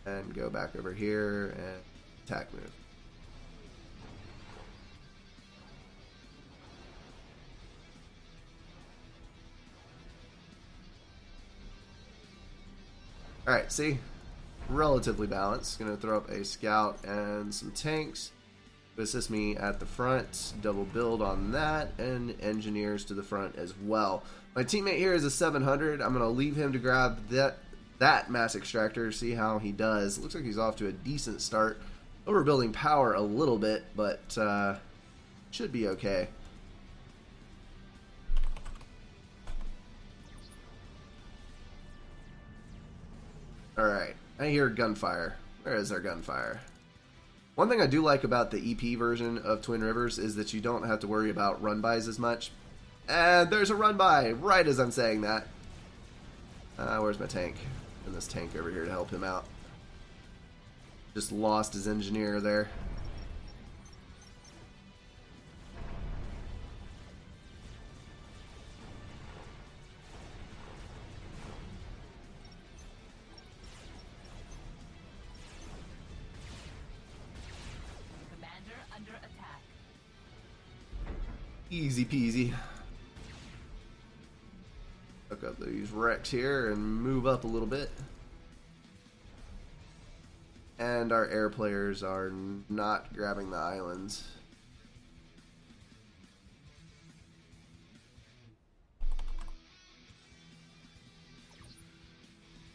And go back over here and attack move. Alright, see? Relatively balanced. Going to throw up a scout and some tanks to assist me at the front. Double build on that, and engineers to the front as well. My teammate here is a 700. I'm going to leave him to grab that mass extractor, see how he does. Looks like he's off to a decent start. Overbuilding power a little bit, but should be okay. Alright, I hear gunfire. Where is our gunfire? One thing I do like about the EP version of Twin Rivers is that you don't have to worry about run-bys as much. And there's a run-by right as I'm saying that. Where's my tank? And this tank over here to help him out. Just lost his engineer there. Easy peasy. Hook up these wrecks here and move up a little bit. And our air players are not grabbing the islands.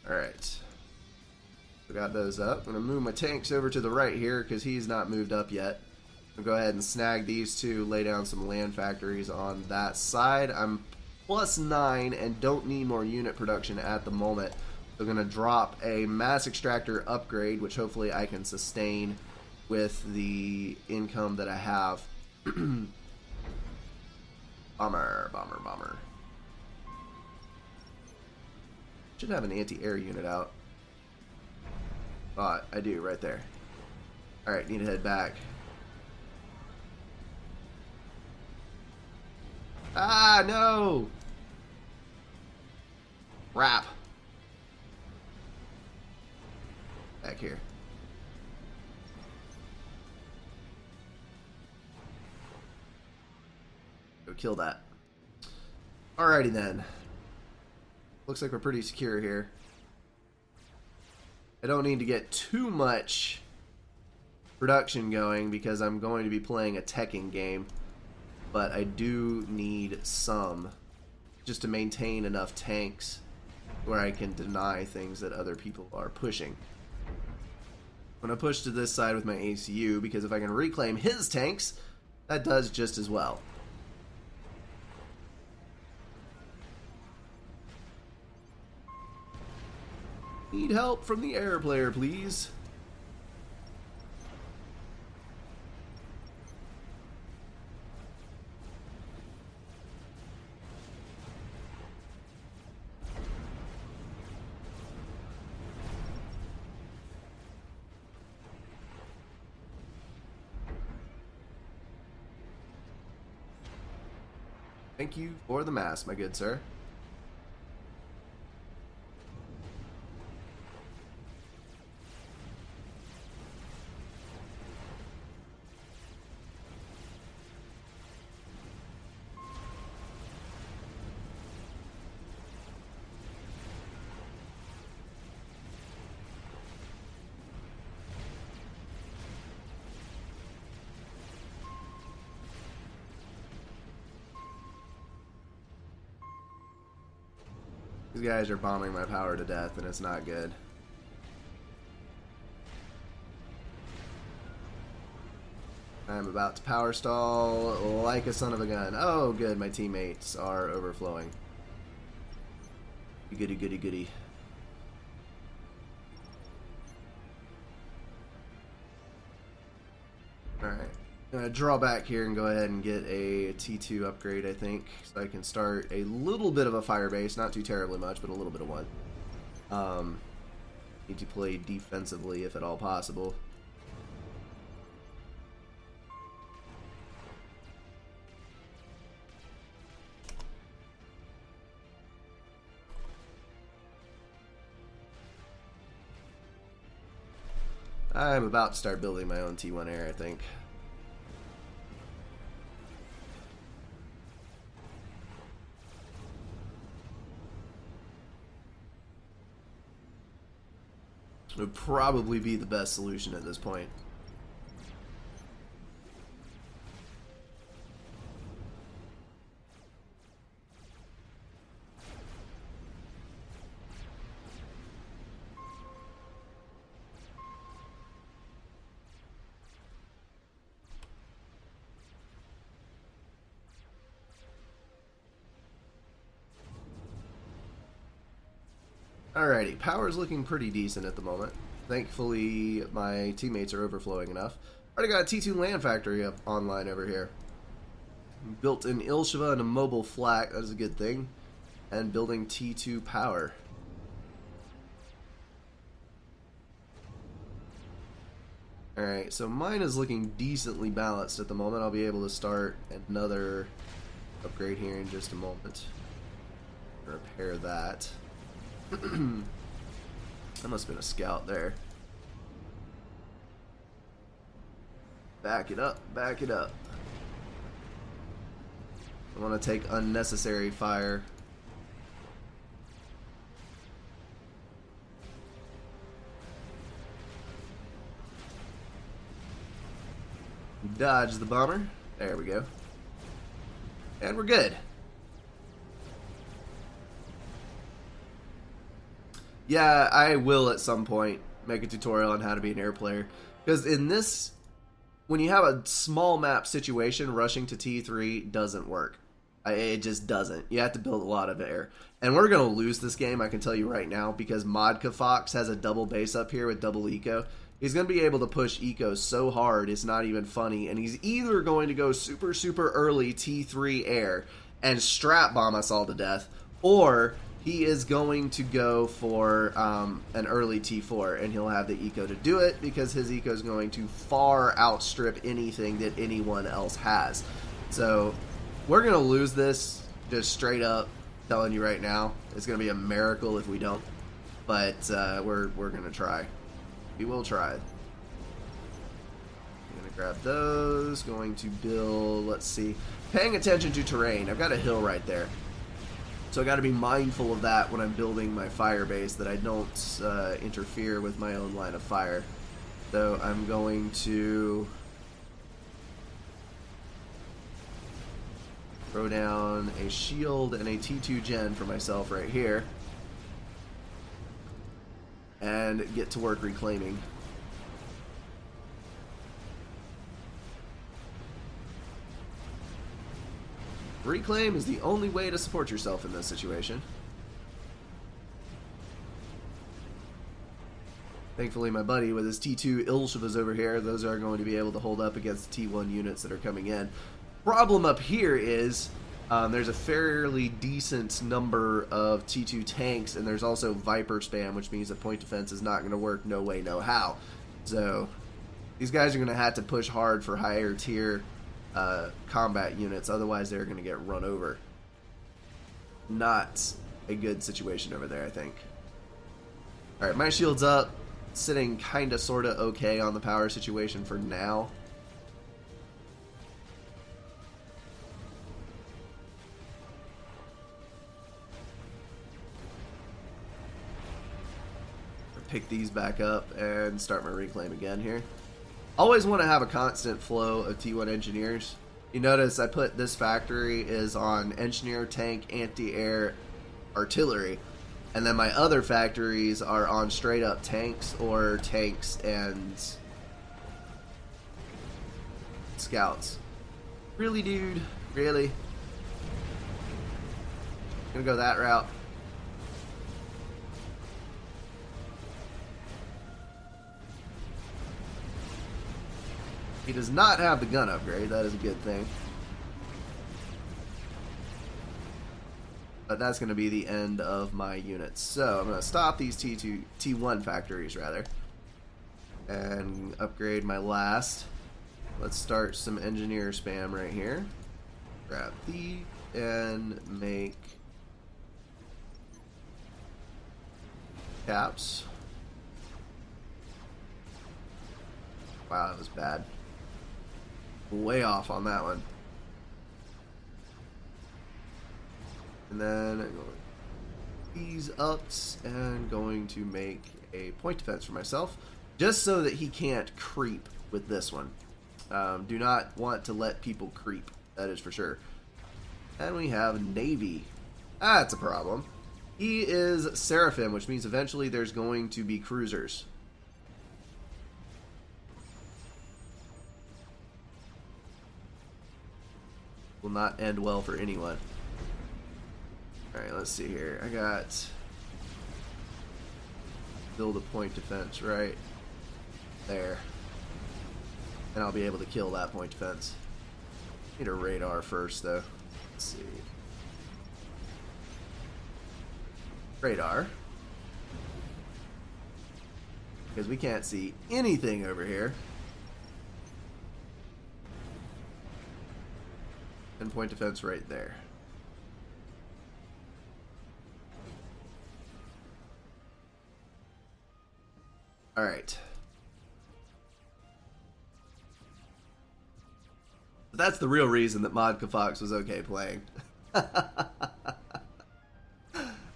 Alright. We got those up. I'm going to move my tanks over to the right here because he's not moved up yet. I'll go ahead and snag these two, lay down some land factories on that side. I'm +9 and don't need more unit production at the moment. So I'm going to drop a mass extractor upgrade, which hopefully I can sustain with the income that I have. Bomber. Should have an anti-air unit out. I do, right there. Alright, need to head back. Ah, no! Crap. Back here. Go kill that. Alrighty then. looks like we're pretty secure here. I don't need to get too much production going because I'm going to be playing a teching game, but I do need some just to maintain enough tanks where I can deny things that other people are pushing. I'm going to push to this side with my ACU because if I can reclaim his tanks, that does just as well. Need help from the air player, please. Thank you for the mass, my good sir. These guys are bombing my power to death, and it's not good. I'm about to power stall like a son of a gun. Oh, good. My teammates are overflowing. Goody, goody, goody. Alright. I'm going to draw back here and go ahead and get a T2 upgrade, I think, so I can start a little bit of a fire base. Not too terribly much, but a little bit of one. Need to play defensively if at all possible. I'm about to start building my own T1 Air, I think. Would probably be the best solution at this point. Alrighty, power's looking pretty decent at the moment. Thankfully, my teammates are overflowing enough. Already got a T2 land factory up online over here. Built in Ilsheva and a mobile flak, that is a good thing. And building T2 power. Alright, so mine is looking decently balanced at the moment. I'll be able to start another upgrade here in just a moment. Repair that. That must have been a scout there. Back it up, back it up. I want to take unnecessary fire. Dodge the bomber. There we go. And we're good. Yeah, I will at some point make a tutorial on how to be an air player. Because in this, when you have a small map situation, rushing to T3 doesn't work. It just doesn't. You have to build a lot of air. And we're going to lose this game, I can tell you right now, because Modka Fox has a double base up here with double eco. He's going to be able to push eco so hard, it's not even funny. And he's either going to go super, super early T3 air and strap bomb us all to death, or he is going to go for an early T4, and he'll have the eco to do it because his eco is going to far outstrip anything that anyone else has. So we're going to lose this, just straight up telling you right now. It's going to be a miracle if we don't, but we're going to try. We will try. I'm going to grab those, going to build, let's see, paying attention to terrain. I've got a hill right there. So I got to be mindful of that when I'm building my fire base, that I don't interfere with my own line of fire. So I'm going to throw down a shield and a T2 gen for myself right here, and get to work reclaiming. Reclaim is the only way to support yourself in this situation. Thankfully, my buddy with his T2 Ilshivas over here, those are going to be able to hold up against the T1 units that are coming in. Problem up here is there's a fairly decent number of T2 tanks, and there's also Viper spam, which means that point defense is not going to work no way, no how. So these guys are going to have to push hard for higher tier combat units, otherwise they're going to get run over. Not a good situation over there, I think. Alright, my shield's up, sitting kinda sorta okay on the power situation for now. Pick these back up and start my reclaim again here. Always want to have a constant flow of T1 engineers. You notice I put this factory is on engineer, tank, anti-air, artillery, and then my other factories are on straight up tanks or tanks and scouts. Really, dude? Really? Gonna go that route. He does not have the gun upgrade, that is a good thing. But that's going to be the end of my units. So I'm going to stop these T1 factories, rather, and upgrade my last. Let's start some engineer spam right here. Grab the and make caps. Wow, that was bad. Way off on that one. And then these ups and going to make a point defense for myself, just so that he can't creep with this one. Do not want to let people creep, that is for sure. And we have Navy. That's a problem. He is Seraphim, which means eventually there's going to be cruisers. Will not end well for anyone. Alright, let's see here. I got build a point defense right there. And I'll be able to kill that point defense. Need a radar first though. Let's see. Radar. Because we can't see anything over here. And point defense right there. Alright. That's the real reason that Modka Fox was okay playing.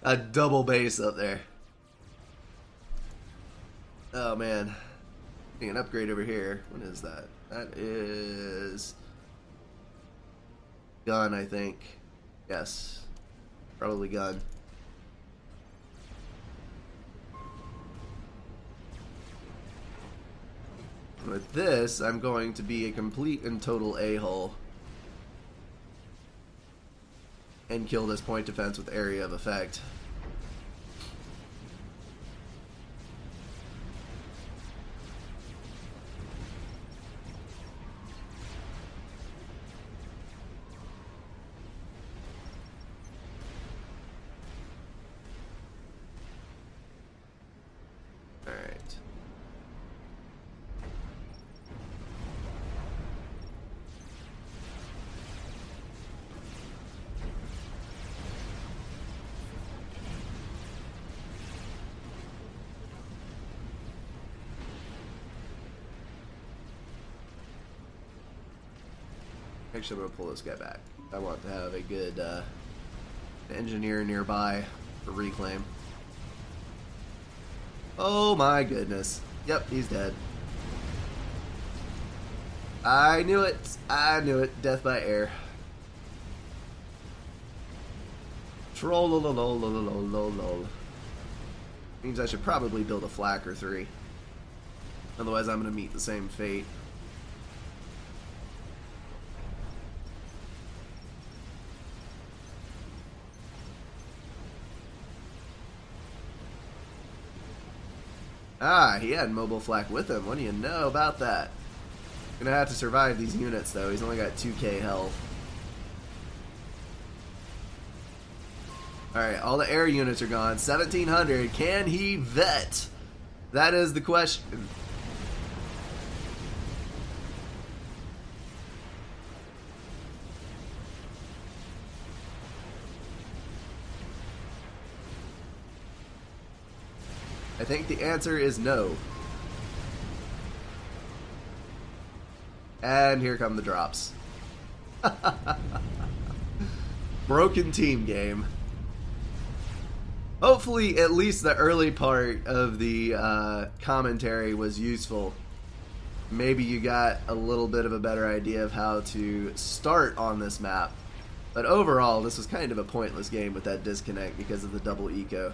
A double base up there. Oh man. An upgrade over here. What is that? That is gun, I think. Yes. Probably gun. With this, I'm going to be a complete and total a-hole and kill this point defense with area of effect. Actually, I'm going to pull this guy back. I want to have a good Engineer nearby for reclaim. Oh my goodness. Yep, he's dead. I knew it. I knew it. Death by air. Troll. Means I should probably build a flak or 3. Otherwise I'm going to meet the same fate. Ah, he had mobile flak with him. What do you know about that? Gonna have to survive these units though. He's only got 2k health. Alright, all the air units are gone. 1700. Can he vet? That is the question. I think the answer is no. And here come the drops. Broken team game. Hopefully, at least the early part of the commentary was useful. Maybe you got a little bit of a better idea of how to start on this map. But overall, this was kind of a pointless game with that disconnect because of the double eco.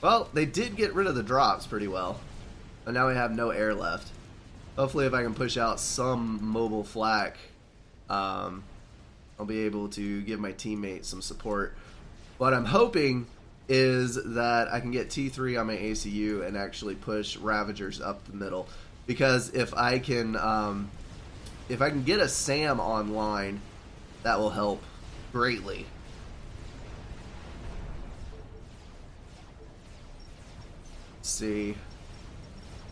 Well, they did get rid of the drops pretty well. And now we have no air left. Hopefully if I can push out some mobile flak, I'll be able to give my teammates some support. What I'm hoping is that I can get T3 on my ACU and actually push Ravagers up the middle. Because if I can get a SAM online, that will help greatly. See,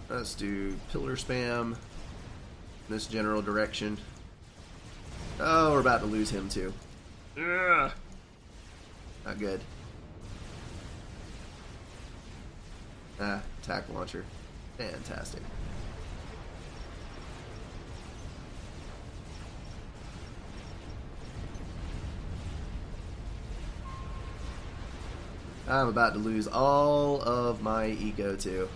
let's do pillar spam in this general direction. Oh, we're about to lose him too. Ugh. Not good. Attack launcher. Fantastic. I'm about to lose all of my eco too.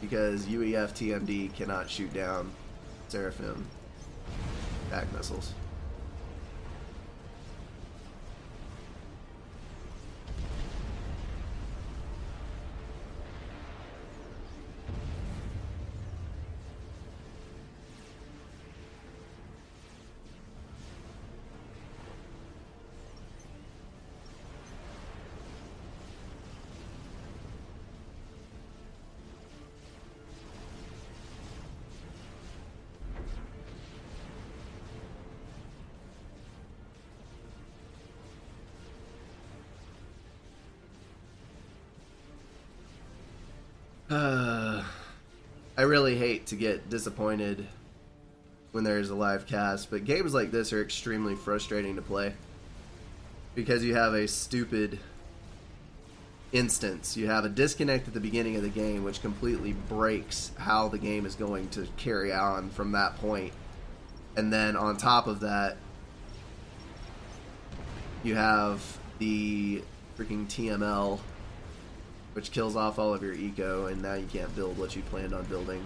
Because UEF TMD cannot shoot down Seraphim attack missiles. I really hate to get disappointed when there's a live cast, but games like this are extremely frustrating to play because you have a stupid instance. You have a disconnect at the beginning of the game which completely breaks how the game is going to carry on from that point. And then on top of that, you have the freaking TML, which kills off all of your eco, and now you can't build what you planned on building.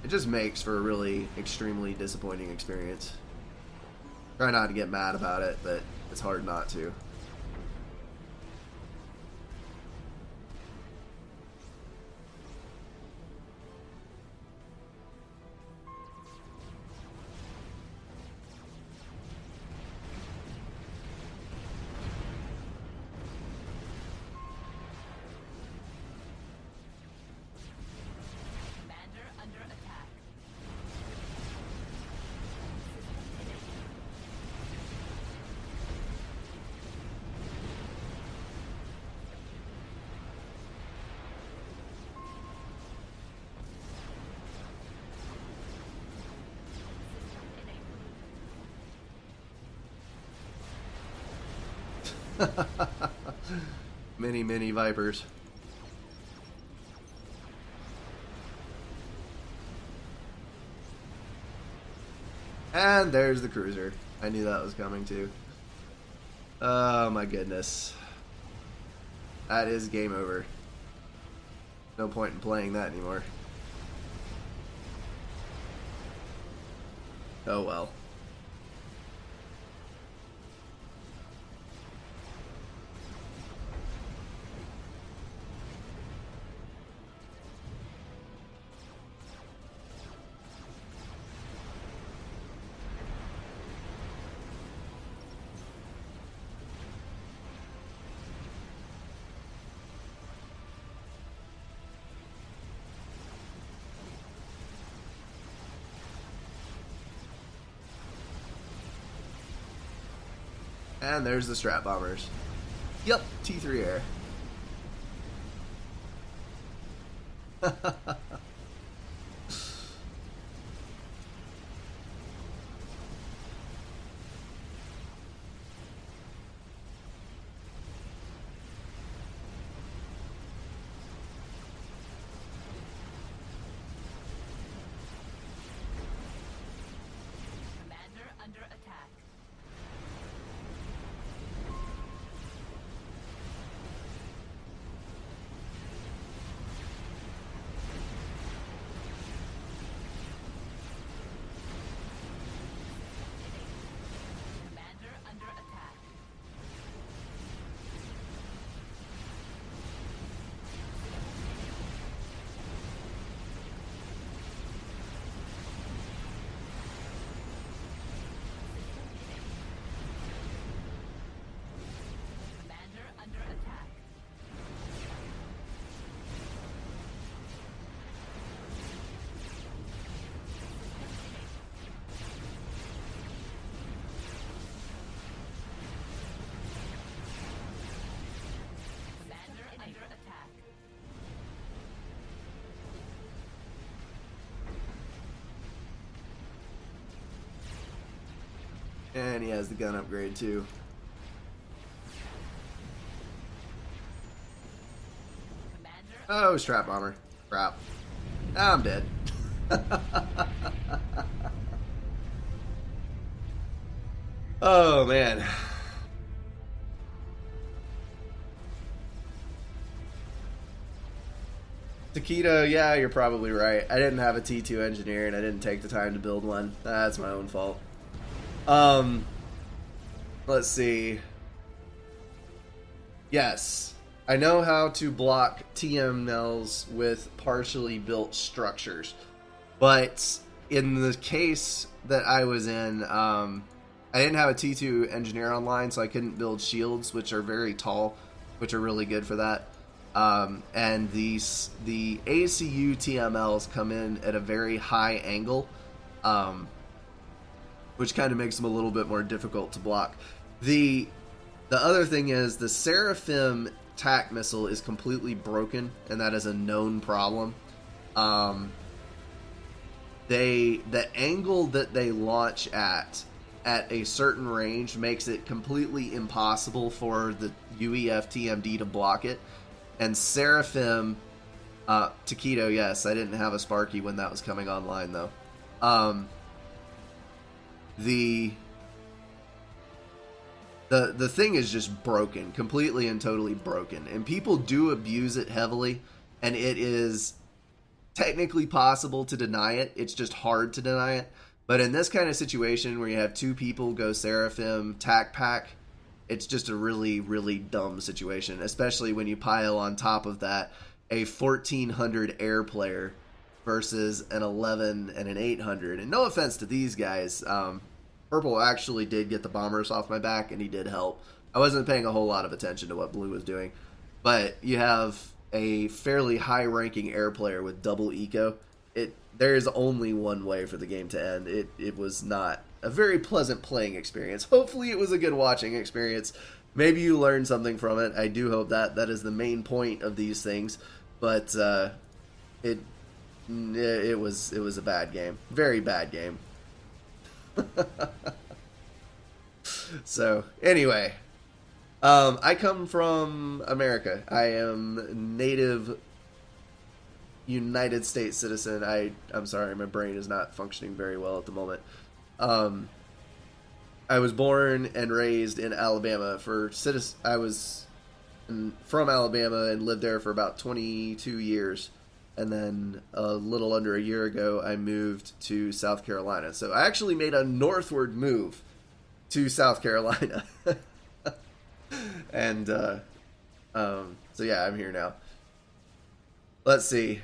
It just makes for a really extremely disappointing experience. Try not to get mad about it, but it's hard not to. Many Vipers. And there's the cruiser. I knew that was coming too. Oh my goodness. That is game over. No point in playing that anymore. Oh well. And there's the Strat Bombers. Yep, T3 air. Commander under attack. Commander under attack. Commander under attack. Commander under attack. And he has the gun upgrade too. Commander Oh, Strat Bomber. Crap. I'm dead. Oh, man. Taquito, yeah, you're probably right. I didn't have a T2 engineer and I didn't take the time to build one. That's my own fault. Let's see. Yes. I know how to block TMLs with partially built structures. But in the case that I was in, I didn't have a T2 engineer online, so I couldn't build shields, which are very tall, which are really good for that. And the ACU TMLs come in at a very high angle, which kind of makes them a little bit more difficult to block. The other thing is the Seraphim TAC missile is completely broken, and that is a known problem. The angle that they launch at a certain range makes it completely impossible for the UEF TMD to block it. And Seraphim, Taquito, yes, I didn't have a Sparky when that was coming online though. The thing is just broken, completely and totally broken, and people do abuse it heavily, and it is technically possible to deny it. It's just hard to deny it. But in this kind of situation where you have two people go Seraphim TAC pack, it's just a really, really dumb situation, especially when you pile on top of that a 1400 air player versus an 11 and an 800. And no offense to these guys, Purple actually did get the bombers off my back, and he did help. I wasn't paying a whole lot of attention to what Blue was doing. But you have a fairly high-ranking air player with double eco. There is only one way for the game to end. It was not a very pleasant playing experience. Hopefully it was a good watching experience. Maybe you learned something from it. I do hope that is the main point of these things. But it was a bad game. Very bad game. So, anyway, I come from America. I am native United States citizen. I'm sorry, my brain is not functioning very well at the moment. Um, I was born and raised in Alabama. I was from Alabama and lived there for about 22 years. And then a little under a year ago, I moved to South Carolina. So I actually made a northward move to South Carolina. And so yeah, I'm here now. Let's see.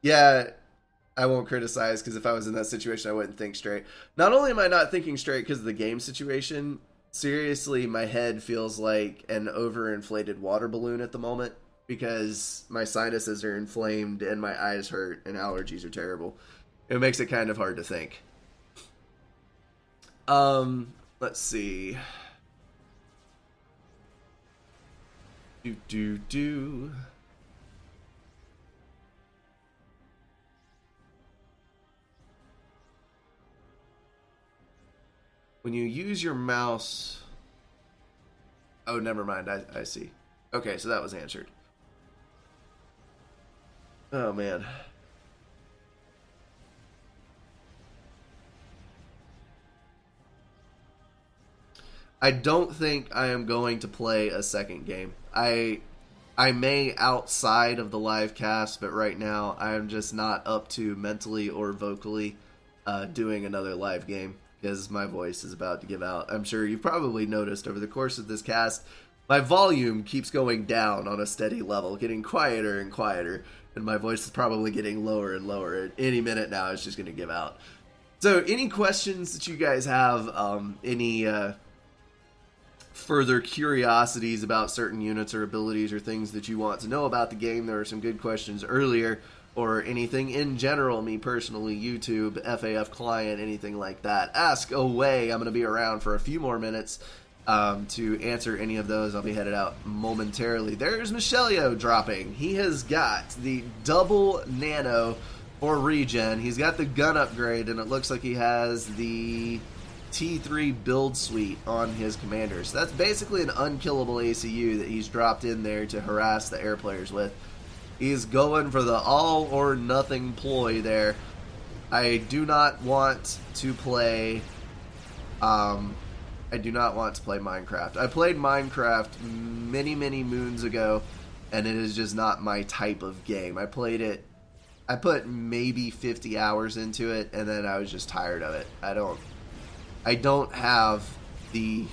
Yeah, I won't criticize because if I was in that situation, I wouldn't think straight. Not only am I not thinking straight because of the game situation, seriously, my head feels like an overinflated water balloon at the moment because my sinuses are inflamed and my eyes hurt and allergies are terrible. It makes it kind of hard to think. Let's see. Do. When you use your mouse... Oh, never mind. I see. Okay, so that was answered. Oh, man. I don't think I am going to play a second game. I may outside of the live cast, but right now I'm just not up to mentally or vocally doing another live game because my voice is about to give out. I'm sure you've probably noticed over the course of this cast, my volume keeps going down on a steady level, getting quieter and quieter, and my voice is probably getting lower and lower. At any minute now, it's just going to give out. So any questions that you guys have, any further curiosities about certain units or abilities or things that you want to know about the game, there were some good questions earlier, or anything in general, me personally, YouTube, FAF client, anything like that, ask away. I'm going to be around for a few more minutes to answer any of those. I'll be headed out momentarily. There's Michelio dropping. He has got the double nano for regen. He's got the gun upgrade, and it looks like he has the T3 build suite on his commander. So that's basically an unkillable ACU that he's dropped in there to harass the air players with. He's going for the all or nothing ploy there. I do not want to play Minecraft. I played Minecraft many moons ago, and it is just not my type of game. I put maybe 50 hours into it, and then I was just tired of it. I don't have the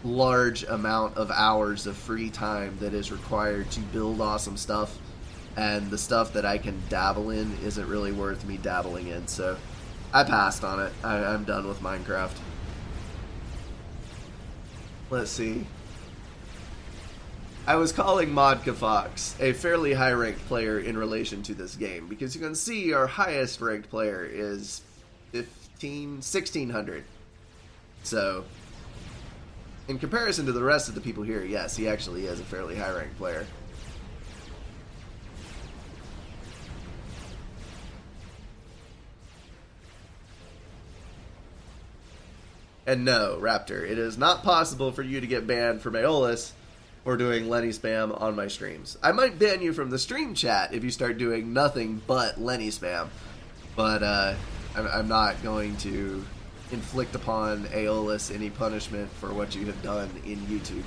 large amount of hours of free time that is required to build awesome stuff, and the stuff that I can dabble in isn't really worth me dabbling in, so I passed on it. I'm done with Minecraft. Let's see. I was calling Modka Fox a fairly high-ranked player in relation to this game, because you can see our highest-ranked player is 1600. So, in comparison to the rest of the people here, yes, he actually is a fairly high-ranked player. And no, Raptor, it is not possible for you to get banned from Aeolus for doing Lenny spam on my streams. I might ban you from the stream chat if you start doing nothing but Lenny spam, but I'm not going to inflict upon Aeolus any punishment for what you have done in YouTube.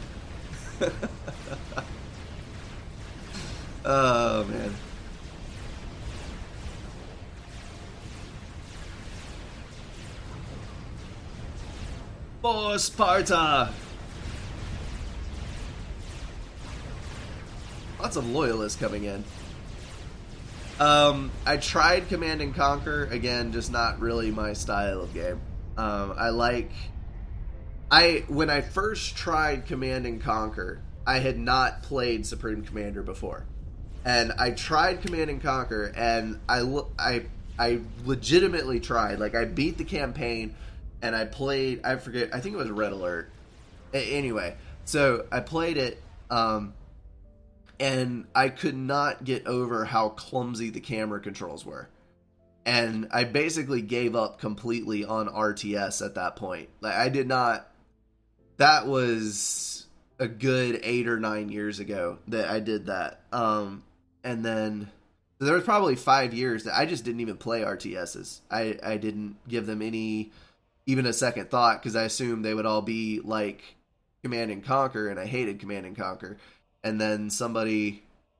Oh, man. For Sparta! Lots of loyalists coming in. I tried Command and Conquer. Again, just not really my style of game. When I first tried Command and Conquer, I had not played Supreme Commander before. And I tried Command and Conquer, and I legitimately tried. Like, I beat the campaign, and I played, I forget, I think it was Red Alert. Anyway, so I played it, and I could not get over how clumsy the camera controls were. And I basically gave up completely on RTS at that point. Like, I did not... That was a good 8 or 9 years ago that I did that. And then there was probably 5 years that I just didn't even play RTSs. I didn't give them even a second thought because I assumed they would all be like Command and Conquer, and I hated Command and Conquer. And then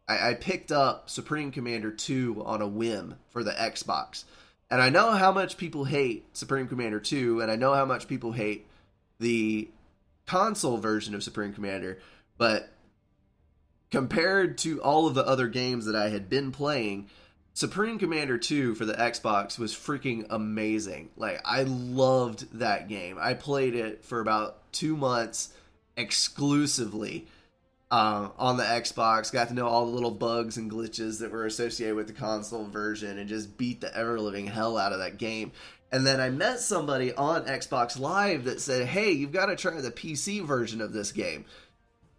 I picked up Supreme Commander 2 on a whim for the Xbox. And I know how much people hate Supreme Commander 2, and I know how much people hate the console version of Supreme Commander, but compared to all of the other games that I had been playing, Supreme Commander 2 for the Xbox was freaking amazing. Like, I loved that game. I played it for about 2 months exclusively on the Xbox, got to know all the little bugs and glitches that were associated with the console version, and just beat the ever-living hell out of that game. And then I met somebody on Xbox Live that said, hey, you've got to try the PC version of this game.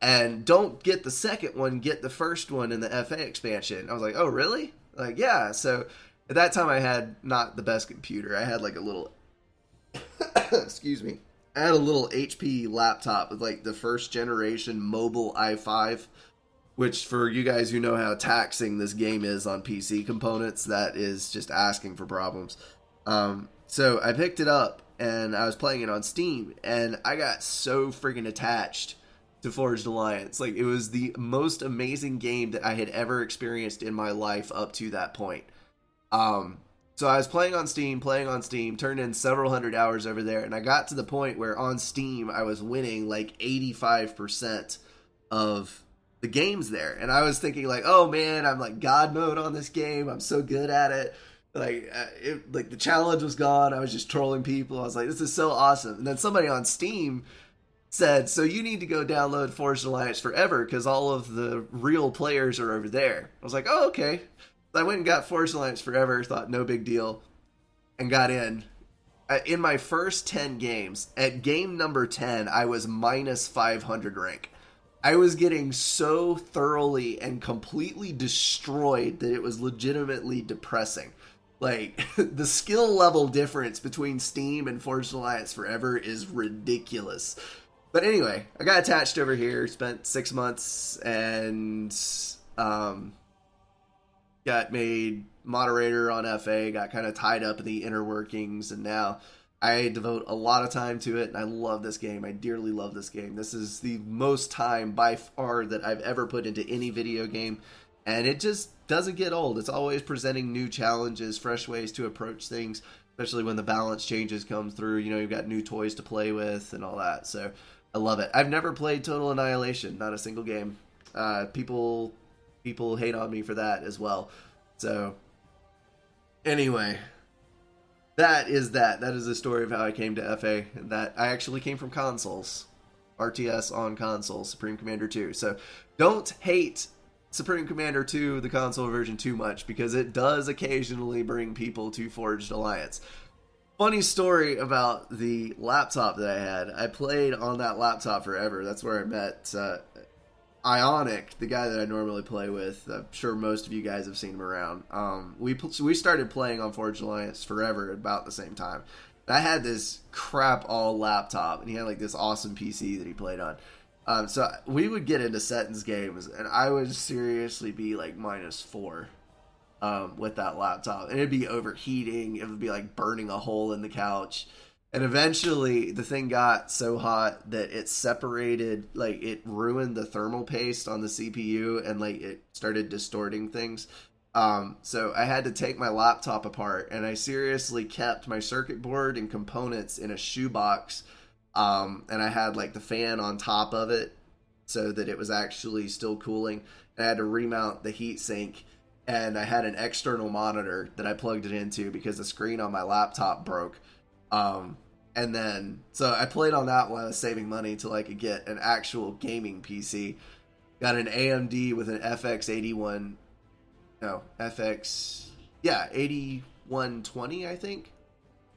And don't get the second one, get the first one in the FA expansion. I was like, oh, really? Like, yeah. So at that time I had not the best computer. I had like a little, excuse me. I had a little HP laptop with like the first generation mobile i5, which for you guys who know how taxing this game is on PC components, that is just asking for problems. So I picked it up and I was playing it on Steam, and I got so freaking attached to Forged Alliance. Like, it was the most amazing game that I had ever experienced in my life up to that point. So I was playing on Steam, turned in several hundred hours over there, and I got to the point where on Steam I was winning like 85% of the games there. And I was thinking like, oh man, I'm like God mode on this game. I'm so good at it. Like the challenge was gone. I was just trolling people. I was like, this is so awesome. And then somebody on Steam said, so you need to go download Forged Alliance Forever because all of the real players are over there. I was like, oh, okay. I went and got Forged Alliance Forever, thought no big deal, and got in. In my first 10 games, at game number 10, I was minus 500 rank. I was getting so thoroughly and completely destroyed that it was legitimately depressing. Like, the skill level difference between Steam and Forged Alliance Forever is ridiculous. But anyway, I got attached over here, spent 6 months, and got made moderator on FA, got kind of tied up in the inner workings, and now I devote a lot of time to it, and I love this game. I dearly love this game. This is the most time by far that I've ever put into any video game, and it just doesn't get old. It's always presenting new challenges, fresh ways to approach things, especially when the balance changes come through. You know, you've got new toys to play with and all that, so I love it. I've never played Total Annihilation, not a single game. People hate on me for that as well. So, anyway, that is the story of how I came to FA, and that I actually came from consoles. RTS on consoles, Supreme Commander 2. So, don't hate Supreme Commander 2, the console version, too much, because it does occasionally bring people to Forged Alliance. Funny story about the laptop that I had. I played on that laptop forever. That's where I met Ionic, the guy that I normally play with. I'm sure most of you guys have seen him around. We started playing on Forged Alliance Forever at about the same time. And I had this crap all laptop, and he had like this awesome PC that he played on. So we would get into Setton's games, and I would seriously be like -4 with that laptop, and it'd be overheating. It would be like burning a hole in the couch. And eventually the thing got so hot that it separated, like it ruined the thermal paste on the CPU, and like it started distorting things. So I had to take my laptop apart, and I seriously kept my circuit board and components in a shoebox. And I had like the fan on top of it so that it was actually still cooling. I had to remount the heatsink, and I had an external monitor that I plugged it into because the screen on my laptop broke. And then, so I played on that while I was saving money until I could get an actual gaming PC. Got an AMD with an 8120, I think,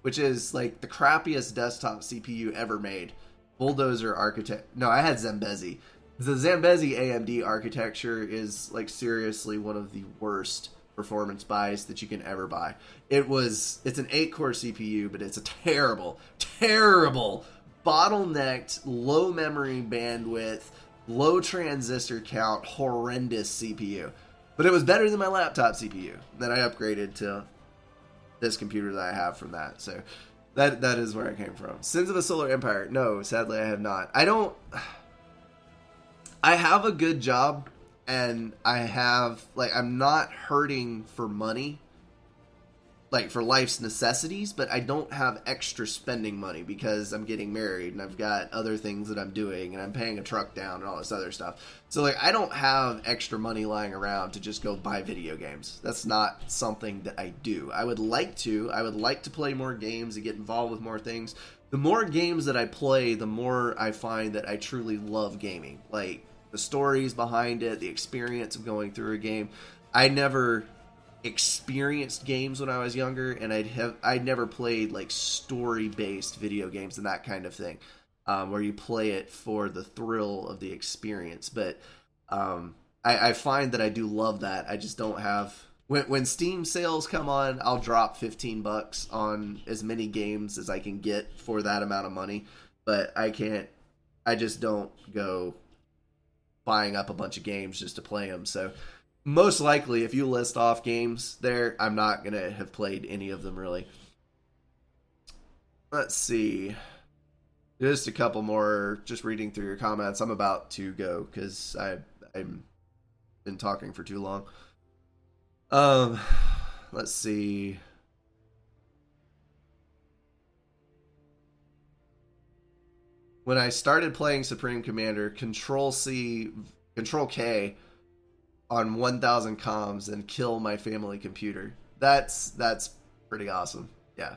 which is like the crappiest desktop CPU ever made. Bulldozer architect. No, I had Zambezi. The Zambezi AMD architecture is like seriously one of the worst performance buys that you can ever buy. It's an 8-core CPU, but it's a terrible bottlenecked, low memory bandwidth, low transistor count, horrendous CPU. But it was better than my laptop CPU. Then I upgraded to this computer that I have from that. So that is where I came from. Sins of a Solar Empire. No, sadly I have not. I have a good job, and I'm not hurting for money, like for life's necessities, but I don't have extra spending money because I'm getting married and I've got other things that I'm doing and I'm paying a truck down and all this other stuff. So like I don't have extra money lying around to just go buy video games. That's not something that I do. I would like to play more games and get involved with more things. The more games that I play, the more I find that I truly love gaming. Like the stories behind it, the experience of going through a game. I never experienced games when I was younger, and I'd never played like story-based video games and that kind of thing, where you play it for the thrill of the experience. But I find that I do love that. I just don't have when Steam sales come on, I'll drop $15 on as many games as I can get for that amount of money. But I just don't go buying up a bunch of games just to play them. So most likely, if you list off games there, I'm not going to have played any of them, really. Let's see. Just a couple more, just reading through your comments. I'm about to go, because I've been talking for too long. Let's see. When I started playing Supreme Commander, Control-C, Control-K on 1000 comms and kill my family computer. That's pretty awesome. Yeah.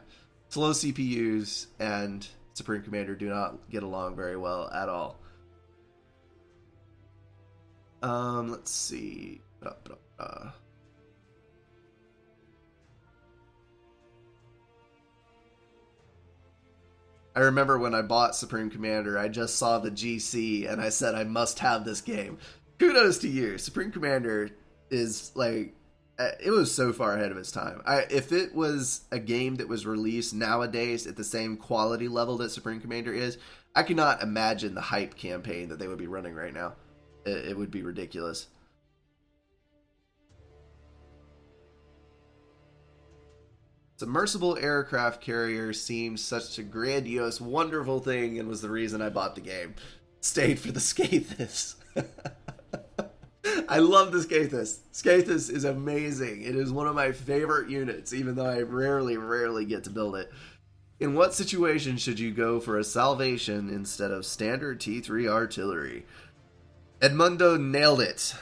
Slow CPUs and Supreme Commander do not get along very well at all. Let's see. I remember when I bought Supreme Commander, I just saw the GC and I said I must have this game. Kudos to you. Supreme Commander is like, it was so far ahead of its time. If it was a game that was released nowadays at the same quality level that Supreme Commander is, I cannot imagine the hype campaign that they would be running right now. It would be ridiculous. Submersible aircraft carrier seems such a grandiose, wonderful thing, and was the reason I bought the game. Stayed for the Skathis. I love the Skathis. Skathis is amazing. It is one of my favorite units, even though I rarely get to build it. In what situation should you go for a Salvation instead of standard T3 artillery? Edmundo nailed it.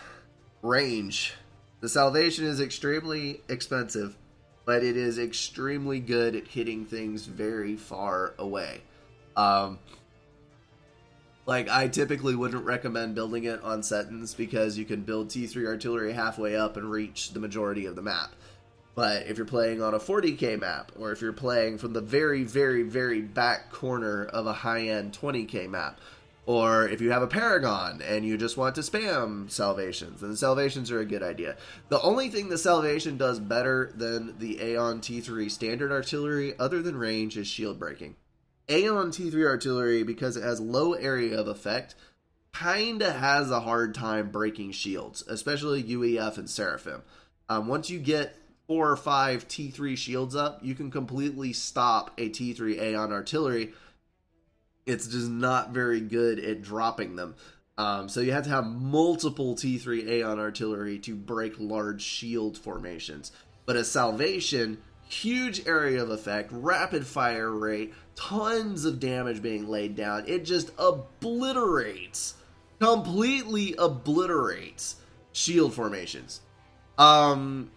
Range. The Salvation is extremely expensive, but it is extremely good at hitting things very far away. Like, I typically wouldn't recommend building it on Settons because you can build T3 artillery halfway up and reach the majority of the map. But if you're playing on a 40k map, or if you're playing from the very back corner of a high-end 20k map, or if you have a Paragon and you just want to spam Salvations, then the Salvations are a good idea. The only thing the Salvation does better than the Aeon T3 standard artillery, other than range, is shield breaking. Aeon T3 artillery, because it has low area of effect, kinda has a hard time breaking shields, especially UEF and Seraphim. Once you get 4 or 5 T3 shields up, you can completely stop a T3 Aeon artillery. It's just not very good at dropping them. So you have to have multiple T3 Aeon artillery to break large shield formations. But a Salvation, huge area of effect, rapid fire rate, tons of damage being laid down. It just obliterates, completely obliterates shield formations. Pronouncing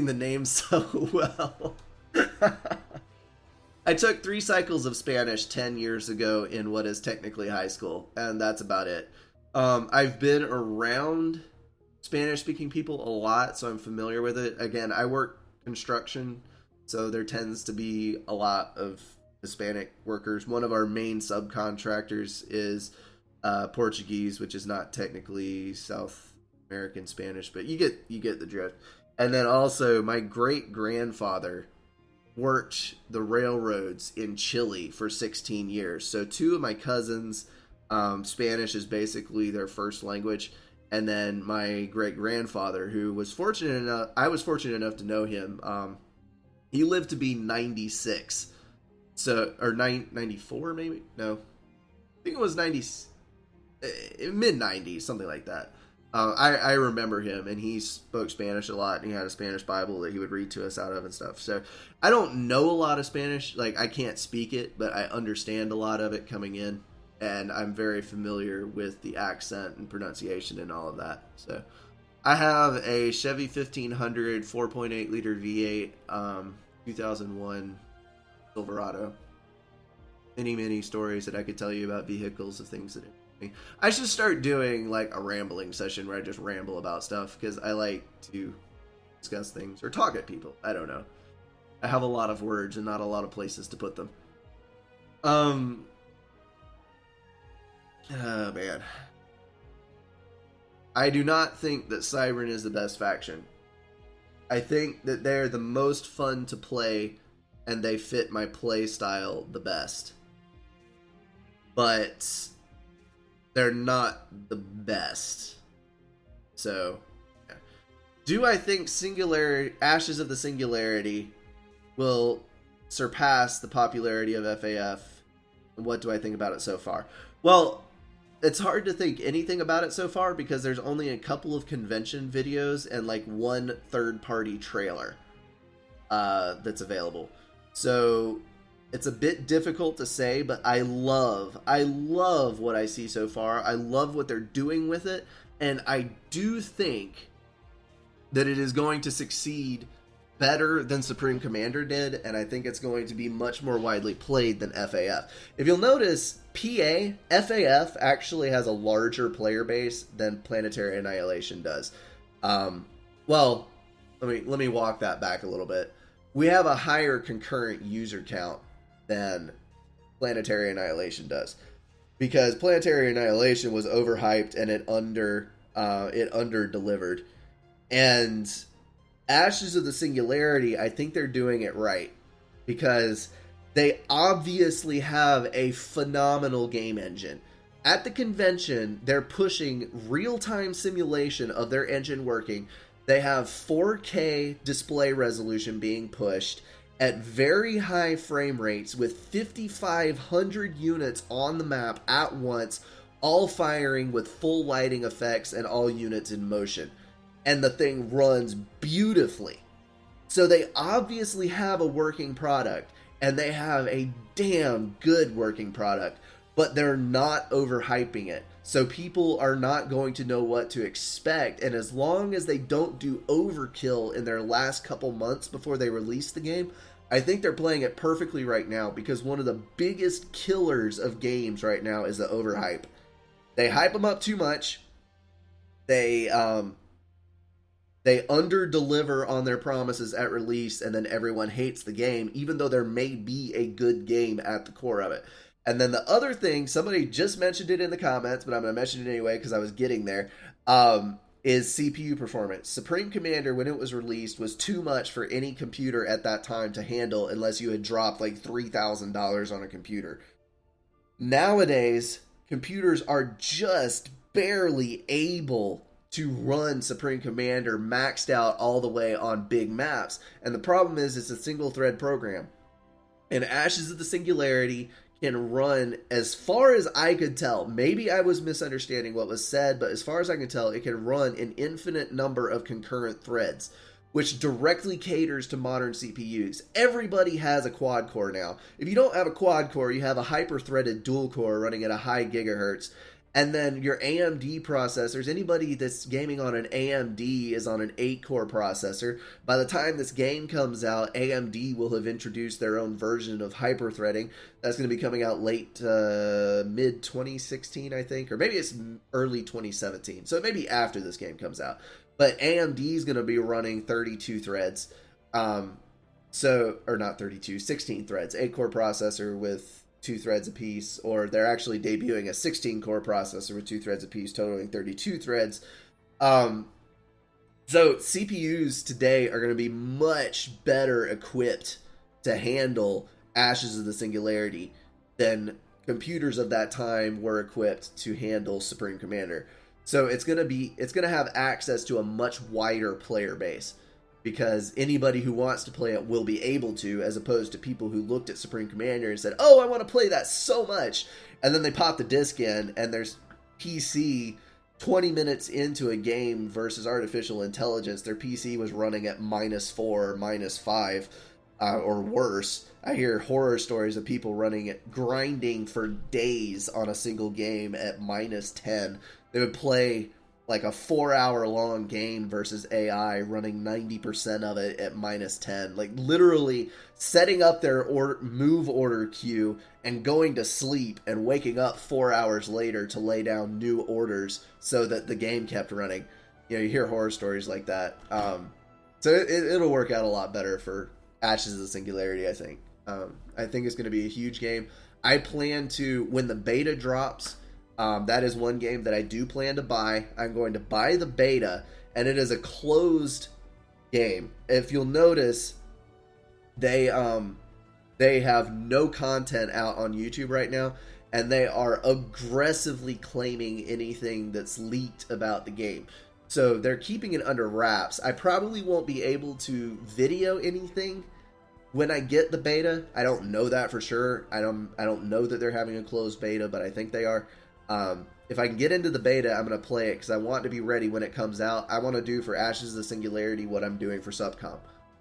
the name so well. I took 3 cycles of Spanish 10 years ago in what is technically high school, and that's about it. I've been around Spanish-speaking people a lot, so I'm familiar with it. Again, I work construction, so there tends to be a lot of Hispanic workers. One of our main subcontractors is Portuguese, which is not technically South American Spanish, but you get the drift. And then also, my great-grandfather worked the railroads in Chile for 16 years. So two of my cousins, Spanish is basically their first language. And then my great grandfather, who was fortunate enough, I was fortunate enough to know him. He lived to be 96. So, or 94 maybe? No. I think it was 90, mid 90s, something like that. I remember him, and he spoke Spanish a lot, and he had a Spanish Bible that he would read to us out of and stuff. So I don't know a lot of Spanish. Like, I can't speak it, but I understand a lot of it coming in, and I'm very familiar with the accent and pronunciation and all of that. So I have a Chevy 1500 4.8 liter V8 2001 Silverado. Many stories that I could tell you about vehicles of things that me. I should start doing like a rambling session where I just ramble about stuff, because I like to discuss things or talk at people. I don't know. I have a lot of words and not a lot of places to put them. Oh man. I do not think that Siren is the best faction. I think that they're the most fun to play and they fit my play style the best. But they're not the best. So, yeah. Do I think Ashes of the Singularity will surpass the popularity of FAF? And what do I think about it so far? Well, it's hard to think anything about it so far because there's only a couple of convention videos and like one third-party trailer that's available. So it's a bit difficult to say, but I love what I see so far. I love what they're doing with it, and I do think that it is going to succeed better than Supreme Commander did, and I think it's going to be much more widely played than FAF. If you'll notice, FAF actually has a larger player base than Planetary Annihilation does. Well, let me walk that back a little bit. We have a higher concurrent user count than Planetary Annihilation does, because Planetary Annihilation was overhyped and it under delivered, and Ashes of the Singularity, I think they're doing it right, because they obviously have a phenomenal game engine. At the convention, they're pushing real-time simulation of their engine working. They have 4K display resolution being pushed at very high frame rates with 5,500 units on the map at once, all firing with full lighting effects and all units in motion. And the thing runs beautifully. So they obviously have a working product, and they have a damn good working product, but they're not overhyping it. So people are not going to know what to expect, and as long as they don't do overkill in their last couple months before they release the game, I think they're playing it perfectly right now, because one of the biggest killers of games right now is the overhype. They hype them up too much. They under-deliver on their promises at release, and then everyone hates the game, even though there may be a good game at the core of it. And then the other thing, somebody just mentioned it in the comments, but I'm going to mention it anyway because I was getting there, is CPU performance. Supreme Commander, when it was released, was too much for any computer at that time to handle unless you had dropped like $3,000 on a computer. Nowadays, computers are just barely able to run Supreme Commander maxed out all the way on big maps. And the problem is it's a single thread program. And Ashes of the Singularity can run, as far as I could tell, maybe I was misunderstanding what was said, but as far as I can tell, it can run an infinite number of concurrent threads, which directly caters to modern CPUs. Everybody has a quad core now. If you don't have a quad core, you have a hyper-threaded dual core running at a high gigahertz. And then your AMD processors, anybody that's gaming on an AMD is on an 8-core processor. By the time this game comes out, AMD will have introduced their own version of hyper-threading. That's going to be coming out late, mid-2016, I think. Or maybe it's early 2017. So maybe after this game comes out. But AMD is going to be running 32 threads. Or not 32, 16 threads. 8-core processor with 2 threads apiece, or they're actually debuting a 16-core processor with 2 threads apiece, totaling 32 threads. So CPUs today are going to be much better equipped to handle Ashes of the Singularity than computers of that time were equipped to handle Supreme Commander. So it's gonna have access to a much wider player base, because anybody who wants to play it will be able to, as opposed to people who looked at Supreme Commander and said, "Oh, I want to play that so much," and then they pop the disc in and there's PC 20 minutes into a game versus artificial intelligence, their PC was running at -4, -5, or worse. I hear horror stories of people running it, grinding for days on a single game at -10. They would play like a 4-hour long game versus AI, running 90% of it at -10. Like literally setting up their move order queue and going to sleep and waking up 4 hours later to lay down new orders so that the game kept running. You hear horror stories like that. So it'll work out a lot better for Ashes of the Singularity, I think. I think it's going to be a huge game. I plan to, when the beta drops, that is one game that I do plan to buy. I'm going to buy the beta, and it is a closed game. If you'll notice, they have no content out on YouTube right now, and they are aggressively claiming anything that's leaked about the game. So they're keeping it under wraps. I probably won't be able to video anything when I get the beta. I don't know that for sure. I don't know that they're having a closed beta, but I think they are. If I can get into the beta, I'm going to play it because I want to be ready when it comes out. I want to do for Ashes of the Singularity what I'm doing for SupCom.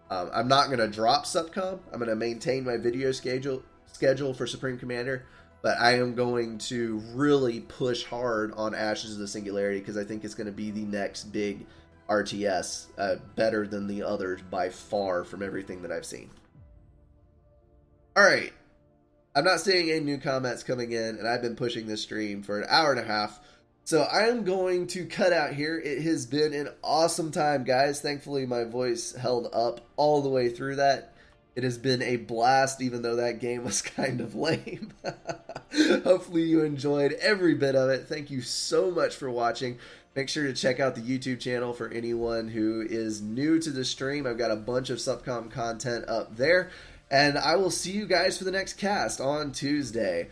I'm not going to drop SupCom. I'm going to maintain my video schedule for Supreme Commander, but I am going to really push hard on Ashes of the Singularity because I think it's going to be the next big RTS, better than the others by far from everything that I've seen. All right. I'm not seeing any new comments coming in, and I've been pushing this stream for an hour and a half. So I am going to cut out here. It has been an awesome time, guys. Thankfully, my voice held up all the way through that. It has been a blast, even though that game was kind of lame. Hopefully you enjoyed every bit of it. Thank you so much for watching. Make sure to check out the YouTube channel for anyone who is new to the stream. I've got a bunch of SupCom content up there. And I will see you guys for the next cast on Tuesday.